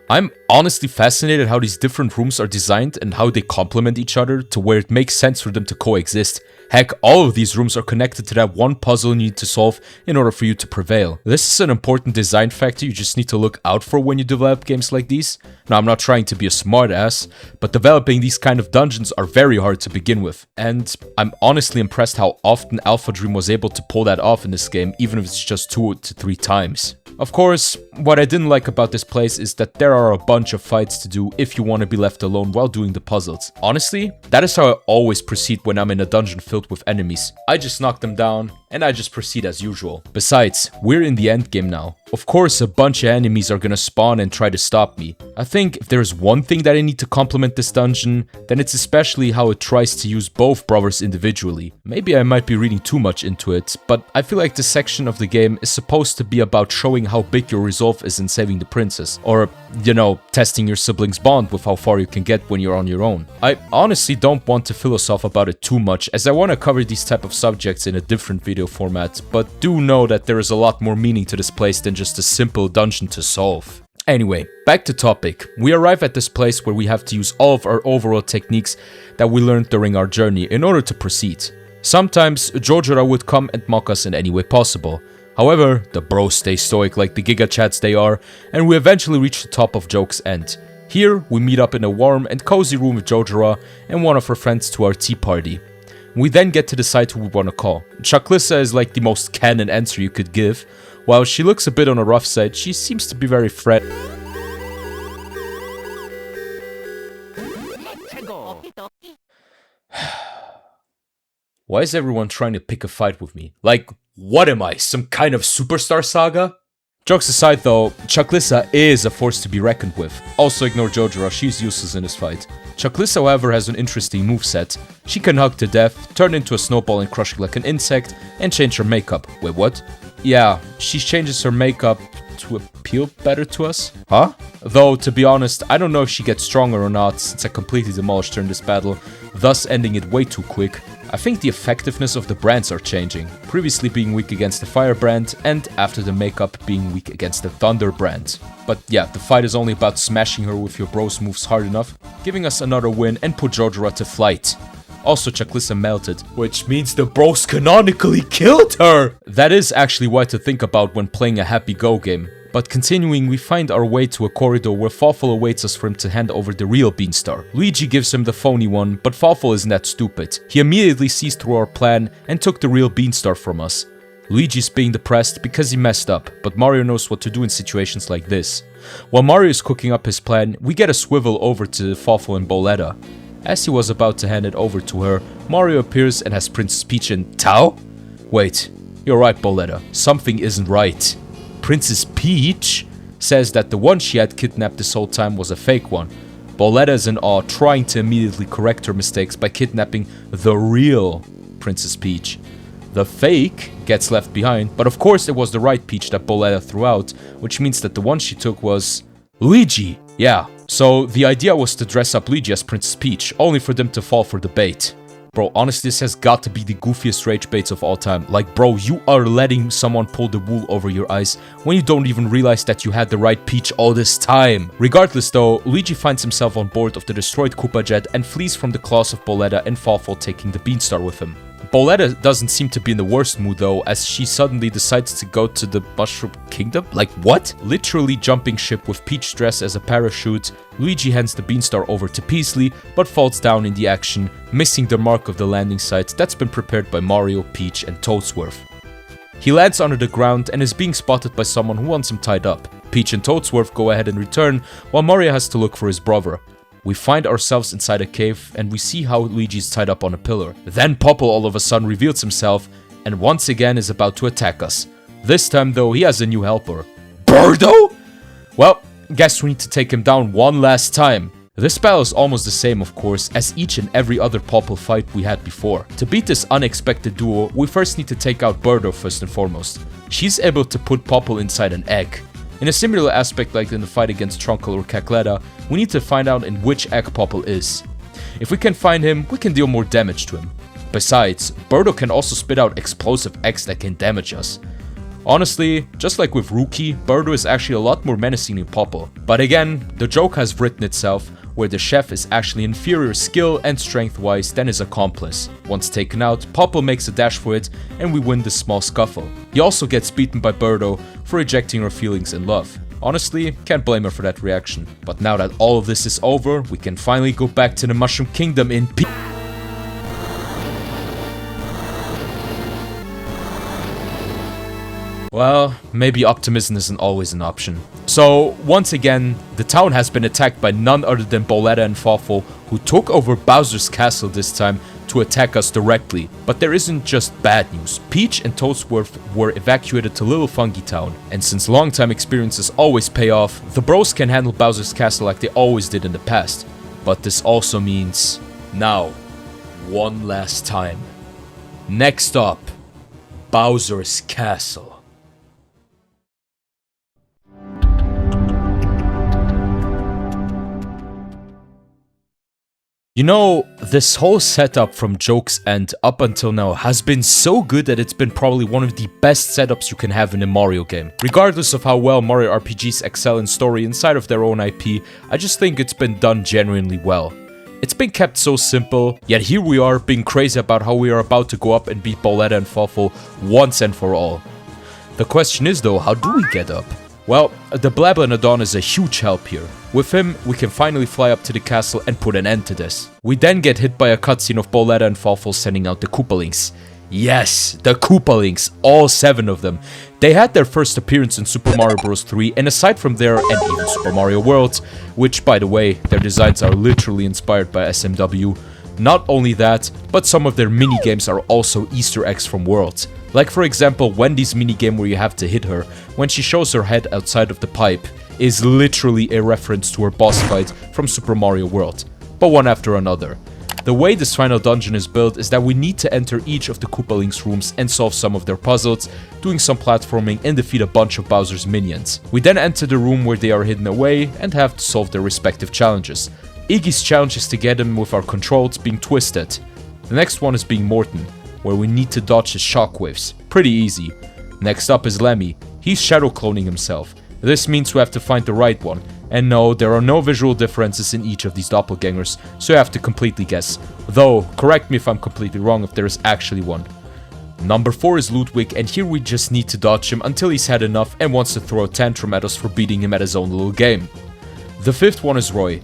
I'm honestly fascinated how these different rooms are designed and how they complement each other to where it makes sense for them to coexist. Heck, all of these rooms are connected to that one puzzle you need to solve in order for you to prevail. This is an important design factor you just need to look out for when you develop games like these. Now, I'm not trying to be a smartass, but developing these kind of dungeons are very hard to begin with. And I'm honestly impressed how often AlphaDream was able to pull that off in this game, even if it's just 2 to 3 times. Of course, what I didn't like about this place is that there are a bunch of fights to do if you want to be left alone while doing the puzzles. Honestly, that is how I always proceed when I'm in a dungeon filled with enemies. I just knock them down, and I just proceed as usual. Besides, we're in the endgame now. Of course, a bunch of enemies are gonna spawn and try to stop me. I think if there's one thing that I need to compliment this dungeon, then it's especially how it tries to use both brothers individually. Maybe I might be reading too much into it, but I feel like this section of the game is supposed to be about showing how big your resolve is in saving the princess. Or, you know, testing your siblings' bond with how far you can get when you're on your own. I honestly don't want to philosoph about it too much, as I want to cover these type of subjects in a different video format, but do know that there is a lot more meaning to this place than just a simple dungeon to solve. Anyway, back to topic. We arrive at this place where we have to use all of our overall techniques that we learned during our journey in order to proceed. Sometimes Jojora would come and mock us in any way possible. However, the bros stay stoic like the Giga Chats they are, and we eventually reach the top of Jokes End. Here, we meet up in a warm and cozy room with Jojora and one of her friends to our tea party. We then get to decide who we want to call. Chucklissa is like the most canon answer you could give. While she looks a bit on the rough side, she seems to be very Why is everyone trying to pick a fight with me? Like, what am I, some kind of superstar Saga? Jokes aside though, Chucklissa is a force to be reckoned with. Also ignore Jojora, she's useless in this fight. Chucklissa however has an interesting moveset. She can hug to death, turn into a snowball and crush it like an insect, and change her makeup. Wait, what? Yeah, she changes her makeup to appeal better to us? Huh? Though, to be honest, I don't know if she gets stronger or not, since I completely demolished her in this battle, thus ending it way too quick. I think the effectiveness of the brands are changing, previously being weak against the Fire brand, and after the makeup being weak against the Thunder brand. But yeah, the fight is only about smashing her with your bros moves hard enough, giving us another win and put Jojora to flight. Also, Chucklissa melted, which means the bros canonically killed her! That is actually what to think about when playing a Happy Go game. But continuing, we find our way to a corridor where Fawful awaits us for him to hand over the real Beanstar. Luigi gives him the phony one, but Fawful isn't that stupid. He immediately sees through our plan and took the real Beanstar from us. Luigi's being depressed because he messed up, but Mario knows what to do in situations like this. While Mario is cooking up his plan, we get a swivel over to Fawful and Boletta. As he was about to hand it over to her, Mario appears and has Princess Peach in Tao? Wait, you're right, Boletta. Something isn't right. Princess Peach says that the one she had kidnapped this whole time was a fake one. Boletta is in awe, trying to immediately correct her mistakes by kidnapping the real Princess Peach. The fake gets left behind, but of course it was the right Peach that Boletta threw out, which means that the one she took was Luigi. Yeah, so the idea was to dress up Luigi as Princess Peach, only for them to fall for the bait. Bro, honestly, this has got to be the goofiest rage baits of all time. Like, bro, you are letting someone pull the wool over your eyes when you don't even realize that you had the right Peach all this time. Regardless though, Luigi finds himself on board of the destroyed Koopa Jet and flees from the claws of Boletta and Fawful, taking the Beanstar with him. Boletta doesn't seem to be in the worst mood though, as she suddenly decides to go to the Mushroom Kingdom? Like what? Literally jumping ship with Peach dressed as a parachute, Luigi hands the Beanstar over to Peasley, but falls down in the action, missing the mark of the landing site that's been prepared by Mario, Peach and Toadsworth. He lands under the ground and is being spotted by someone who wants him tied up. Peach and Toadsworth go ahead and return, while Mario has to look for his brother. We find ourselves inside a cave and we see how Luigi's tied up on a pillar. Then Popple all of a sudden reveals himself and once again is about to attack us. This time though, he has a new helper. Birdo? Well, guess we need to take him down one last time. This battle is almost the same of course as each and every other Popple fight we had before. To beat this unexpected duo, we first need to take out Birdo first and foremost. She's able to put Popple inside an egg. In a similar aspect like in the fight against Trunkle or Cacletta, we need to find out in which egg Popple is. If we can find him, we can deal more damage to him. Besides, Birdo can also spit out explosive eggs that can damage us. Honestly, just like with Rookie, Birdo is actually a lot more menacing than Popple. But again, the joke has written itself, where the chef is actually inferior skill and strength wise than his accomplice. Once taken out, Popple makes a dash for it and we win this small scuffle. He also gets beaten by Birdo for rejecting her feelings in love. Honestly, can't blame her for that reaction. But now that all of this is over, we can finally go back to the Mushroom Kingdom in peace. Well, maybe optimism isn't always an option. So, once again, the town has been attacked by none other than Boletta and Fawful, who took over Bowser's castle this time to attack us directly. But there isn't just bad news. Peach and Toadsworth were evacuated to Little Fungy Town, and since long-time experiences always pay off, the bros can handle Bowser's castle like they always did in the past. But this also means, now, one last time. Next up, Bowser's castle. You know, this whole setup from Joke's End up until now has been so good that it's been probably one of the best setups you can have in a Mario game. Regardless of how well Mario RPGs excel in story inside of their own IP, I just think it's been done genuinely well. It's been kept so simple, yet here we are being crazy about how we are about to go up and beat Boletta and Fawful once and for all. The question is though, how do we get up? Well, the Blablanodon is a huge help here. With him, we can finally fly up to the castle and put an end to this. We then get hit by a cutscene of Boletta and Fawful sending out the Koopalings. Yes, the Koopalings, all 7 of them. They had their first appearance in Super Mario Bros. 3, and aside from there, and even Super Mario World, which by the way, their designs are literally inspired by SMW, Not only that, but some of their minigames are also Easter eggs from Worlds. Like for example, Wendy's minigame where you have to hit her when she shows her head outside of the pipe is literally a reference to her boss fight from Super Mario World, but one after another. The way this final dungeon is built is that we need to enter each of the Koopalings rooms and solve some of their puzzles, doing some platforming and defeat a bunch of Bowser's minions. We then enter the room where they are hidden away and have to solve their respective challenges. Iggy's challenge is to get him with our controls being twisted. The next one is being Morton, where we need to dodge his shockwaves. Pretty easy. Next up is Lemmy. He's shadow cloning himself. This means we have to find the right one. And no, there are no visual differences in each of these doppelgangers, so you have to completely guess. Though, correct me if I'm completely wrong if there is actually one. Number 4 is Ludwig, and here we just need to dodge him until he's had enough and wants to throw a tantrum at us for beating him at his own little game. The 5th one is Roy.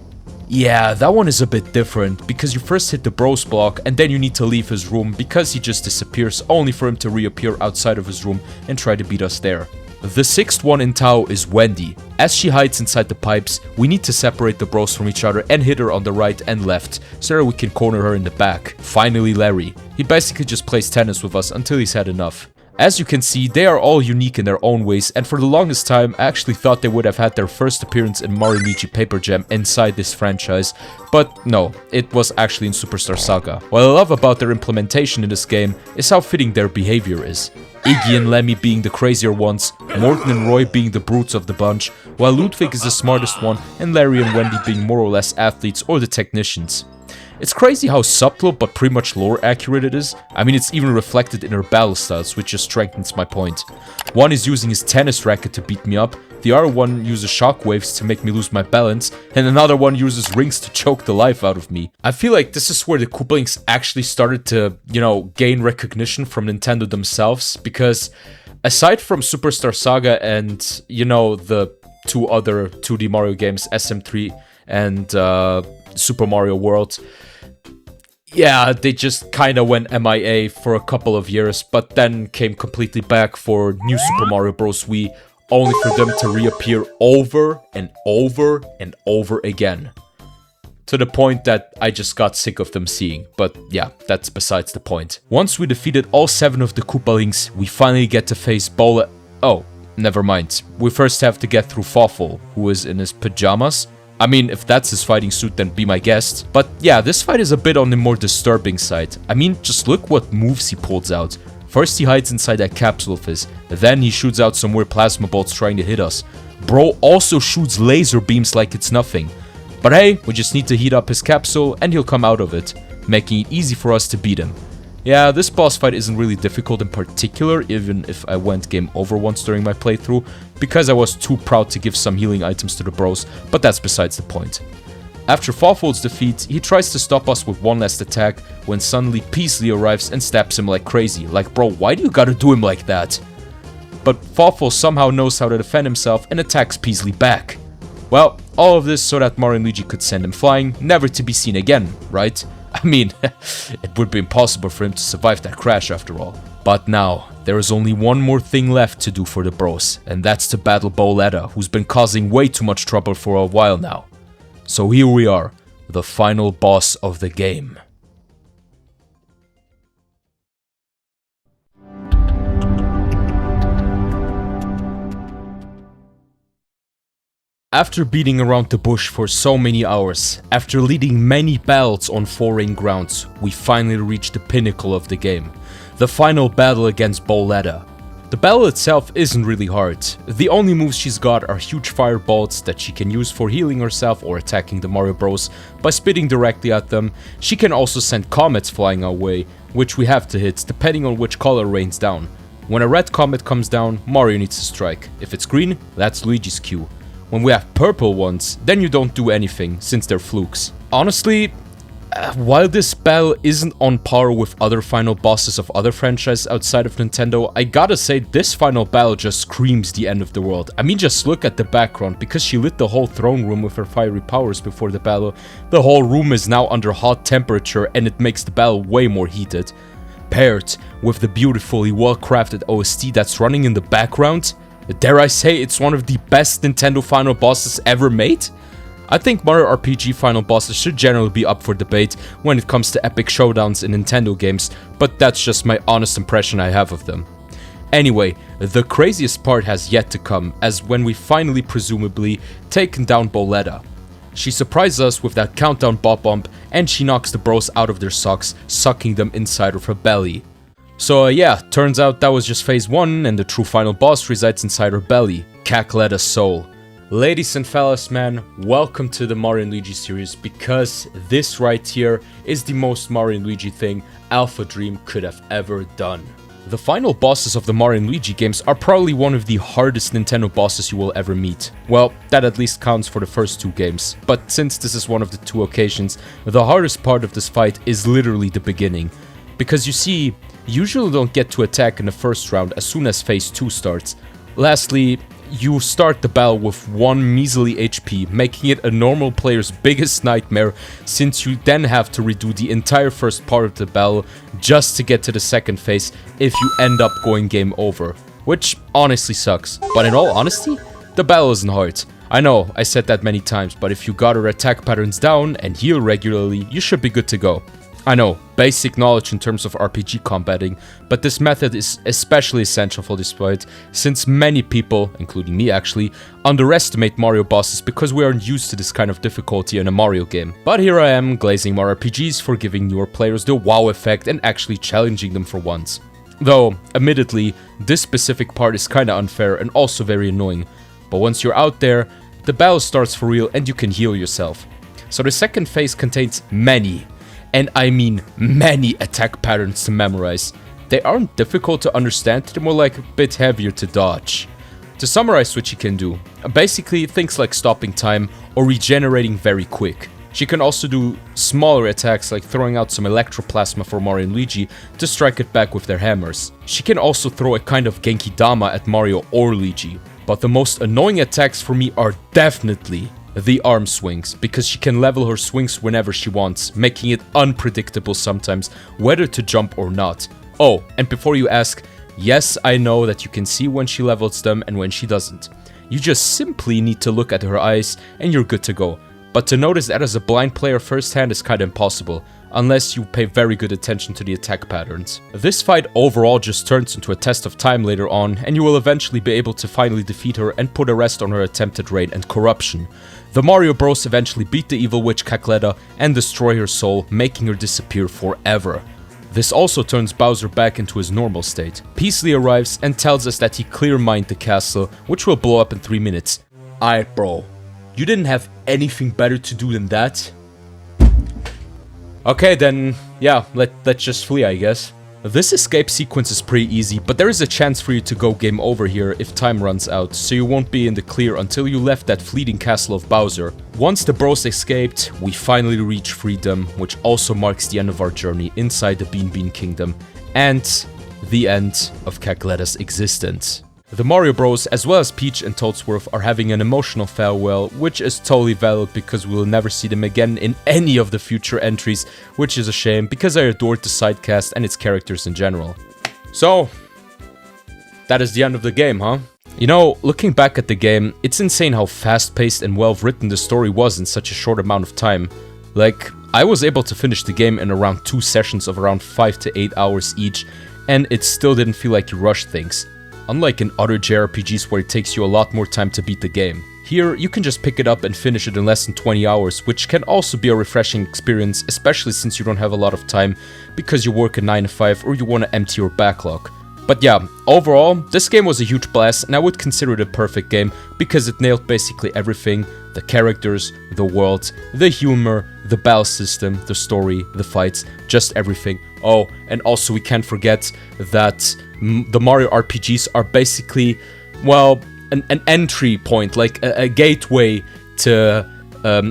Yeah, that one is a bit different, because you first hit the bros block and then you need to leave his room because he just disappears, only for him to reappear outside of his room and try to beat us there. The 6th one in Tao is Wendy. As she hides inside the pipes, we need to separate the bros from each other and hit her on the right and left, so that we can corner her in the back. Finally Larry. He basically just plays tennis with us until he's had enough. As you can see, they are all unique in their own ways, and for the longest time I actually thought they would have had their first appearance in Mario Luigi Paper Jam inside this franchise, but no, it was actually in Superstar Saga. What I love about their implementation in this game is how fitting their behavior is. Iggy and Lemmy being the crazier ones, Morton and Roy being the brutes of the bunch, while Ludwig is the smartest one and Larry and Wendy being more or less athletes or the technicians. It's crazy how subtle but pretty much lore accurate it is. I mean, it's even reflected in her battle styles, which just strengthens my point. One is using his tennis racket to beat me up, the other one uses shockwaves to make me lose my balance, and another one uses rings to choke the life out of me. I feel like this is where the Koopalings actually started to, gain recognition from Nintendo themselves, because aside from Superstar Saga and, the 2 other 2D Mario games, SM3 and Super Mario World, yeah, they just kinda went MIA for a couple of years, but then came completely back for New Super Mario Bros. Wii, only for them to reappear over and over and over again. To the point that I just got sick of them seeing, but yeah, that's besides the point. Once we defeated all 7 of the Koopalings, we finally get to face Oh, never mind. We first have to get through Fawful, who is in his pajamas. I mean, if that's his fighting suit, then be my guest. But yeah, this fight is a bit on the more disturbing side. I mean, just look what moves he pulls out. First he hides inside that capsule of his, then he shoots out some weird plasma bolts trying to hit us. Bro also shoots laser beams like it's nothing. But hey, we just need to heat up his capsule and he'll come out of it, making it easy for us to beat him. Yeah, this boss fight isn't really difficult in particular, even if I went game over once during my playthrough, because I was too proud to give some healing items to the bros, but that's besides the point. After Fawful's defeat, he tries to stop us with one last attack, when suddenly Peasley arrives and stabs him like crazy. Like, bro, why do you gotta do him like that? But Fawful somehow knows how to defend himself and attacks Peasley back. Well, all of this so that Mario and Luigi could send him flying, never to be seen again, right? I mean, it would be impossible for him to survive that crash after all. But now, there is only one more thing left to do for the bros, and that's to battle Boletta, who's been causing way too much trouble for a while now. So here we are, the final boss of the game. After beating around the bush for so many hours, after leading many battles on foreign grounds, we finally reached the pinnacle of the game. The final battle against Boletta. The battle itself isn't really hard. The only moves she's got are huge fireballs that she can use for healing herself or attacking the Mario Bros by spitting directly at them. She can also send comets flying our way, which we have to hit depending on which color rains down. When a red comet comes down, Mario needs to strike. If it's green, that's Luigi's cue. When we have purple ones, then you don't do anything, since they're flukes. Honestly, while this battle isn't on par with other final bosses of other franchises outside of Nintendo, I gotta say this final battle just screams the end of the world. I mean, just look at the background. Because she lit the whole throne room with her fiery powers before the battle, the whole room is now under hot temperature and it makes the battle way more heated. Paired with the beautifully well-crafted OST that's running in the background, dare I say it's one of the best Nintendo final bosses ever made? I think Mario RPG final bosses should generally be up for debate when it comes to epic showdowns in Nintendo games, but that's just my honest impression I have of them. Anyway, the craziest part has yet to come, as when we finally presumably taken down Boletta. She surprises us with that countdown bop bump, and she knocks the bros out of their socks, sucking them inside of her belly. So yeah, turns out that was just phase 1, and the true final boss resides inside her belly, Cacletta's soul. Ladies and fellas, man, welcome to the Mario and Luigi series, because this right here is the most Mario and Luigi thing AlphaDream could have ever done. The final bosses of the Mario and Luigi games are probably one of the hardest Nintendo bosses you will ever meet. Well, that at least counts for the first 2 games, but since this is one of the 2 occasions, the hardest part of this fight is literally the beginning. Because you see, you usually don't get to attack in the first round as soon as phase 2 starts. Lastly, you start the battle with 1 measly HP, making it a normal player's biggest nightmare, since you then have to redo the entire first part of the battle just to get to the second phase if you end up going game over, which honestly sucks. But in all honesty, the battle isn't hard. I know, I said that many times, but if you got your attack patterns down and heal regularly, you should be good to go. I know, basic knowledge in terms of RPG combating, but this method is especially essential for this fight, since many people, including me actually, underestimate Mario bosses because we aren't used to this kind of difficulty in a Mario game. But here I am, glazing Mario RPGs for giving newer players the wow effect and actually challenging them for once. Though, admittedly, this specific part is kinda unfair and also very annoying, but once you're out there, the battle starts for real and you can heal yourself. So the second phase contains many, and I mean many attack patterns to memorize. They aren't difficult to understand, they're more like a bit heavier to dodge. To summarize what she can do, basically things like stopping time or regenerating very quick. She can also do smaller attacks like throwing out some electroplasma for Mario and Luigi to strike it back with their hammers. She can also throw a kind of Genki Dama at Mario or Luigi. But the most annoying attacks for me are definitely the arm swings, because she can level her swings whenever she wants, making it unpredictable sometimes whether to jump or not. Oh, and before you ask, yes, I know that you can see when she levels them and when she doesn't. You just simply need to look at her eyes and you're good to go. But to notice that as a blind player firsthand is kinda impossible, unless you pay very good attention to the attack patterns. This fight overall just turns into a test of time later on, and you will eventually be able to finally defeat her and put a rest on her attempted reign and corruption. The Mario Bros eventually beat the evil witch Cacletta and destroy her soul, making her disappear forever. This also turns Bowser back into his normal state. Peasley arrives and tells us that he clear-mined the castle, which will blow up in 3 minutes. Aight bro, you didn't have anything better to do than that? Okay then, yeah, let's just flee I guess. This escape sequence is pretty easy, but there is a chance for you to go game over here if time runs out, so you won't be in the clear until you left that fleeting castle of Bowser. Once the bros escaped, we finally reach freedom, which also marks the end of our journey inside the Bean Bean Kingdom, and the end of Cacletta's existence. The Mario Bros, as well as Peach and Toadsworth, are having an emotional farewell, which is totally valid because we will never see them again in any of the future entries, which is a shame because I adored the sidecast and its characters in general. So, that is the end of the game, huh? You know, looking back at the game, it's insane how fast-paced and well-written the story was in such a short amount of time. Like, I was able to finish the game in around 2 sessions of around 5 to 8 hours each, and it still didn't feel like you rushed things. Unlike in other JRPGs where it takes you a lot more time to beat the game. Here, you can just pick it up and finish it in less than 20 hours, which can also be a refreshing experience, especially since you don't have a lot of time because you work a 9 to 5 or you want to empty your backlog. But yeah, overall, this game was a huge blast and I would consider it a perfect game because it nailed basically everything. The characters, the world, the humor, the battle system, the story, the fights, just everything. Oh, and also we can't forget that the Mario RPGs are basically, well, an entry point, like a gateway to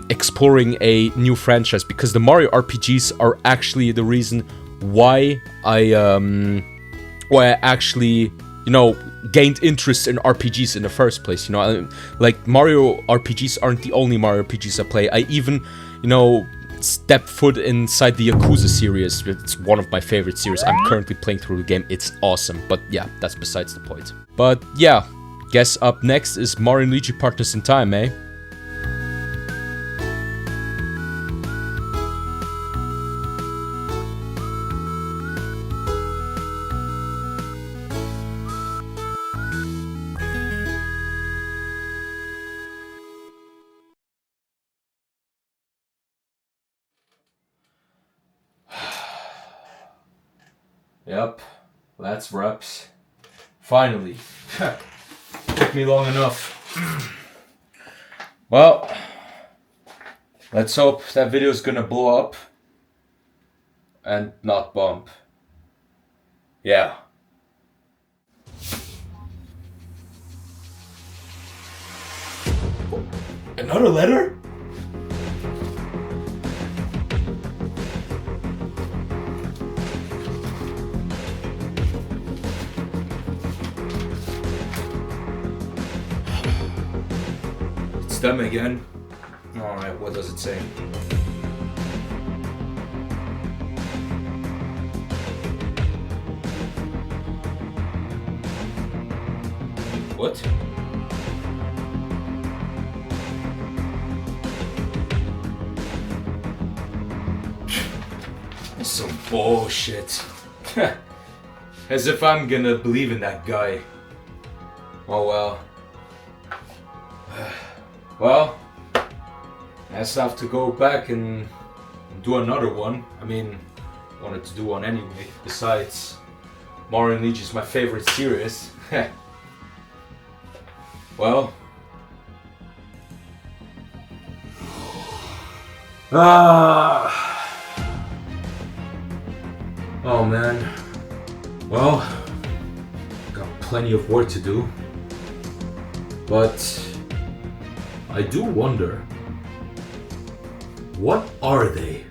exploring a new franchise, because the Mario RPGs are actually the reason why I actually, you know, gained interest in RPGs in the first place, you know. Like, Mario RPGs aren't the only Mario RPGs I play. I even, you know, stepped foot inside the Yakuza series. It's one of my favorite series. I'm currently playing through the game. It's awesome. But yeah, that's besides the point. But yeah, guess up next is Mario and Luigi Partners in Time, eh? Yep, that's reps. Finally. Took me long enough. Well, let's hope that video is gonna blow up and not bump. Yeah. Another letter? It's them again. Alright, what does it say? What? That's some bullshit. As if I'm gonna believe in that guy. Oh well. Well, I just have to go back and do another one. I mean, wanted to do one anyway. Besides, Mario and Luigi is my favorite series. Well. Oh man. Well, got plenty of work to do. But I do wonder, what are they?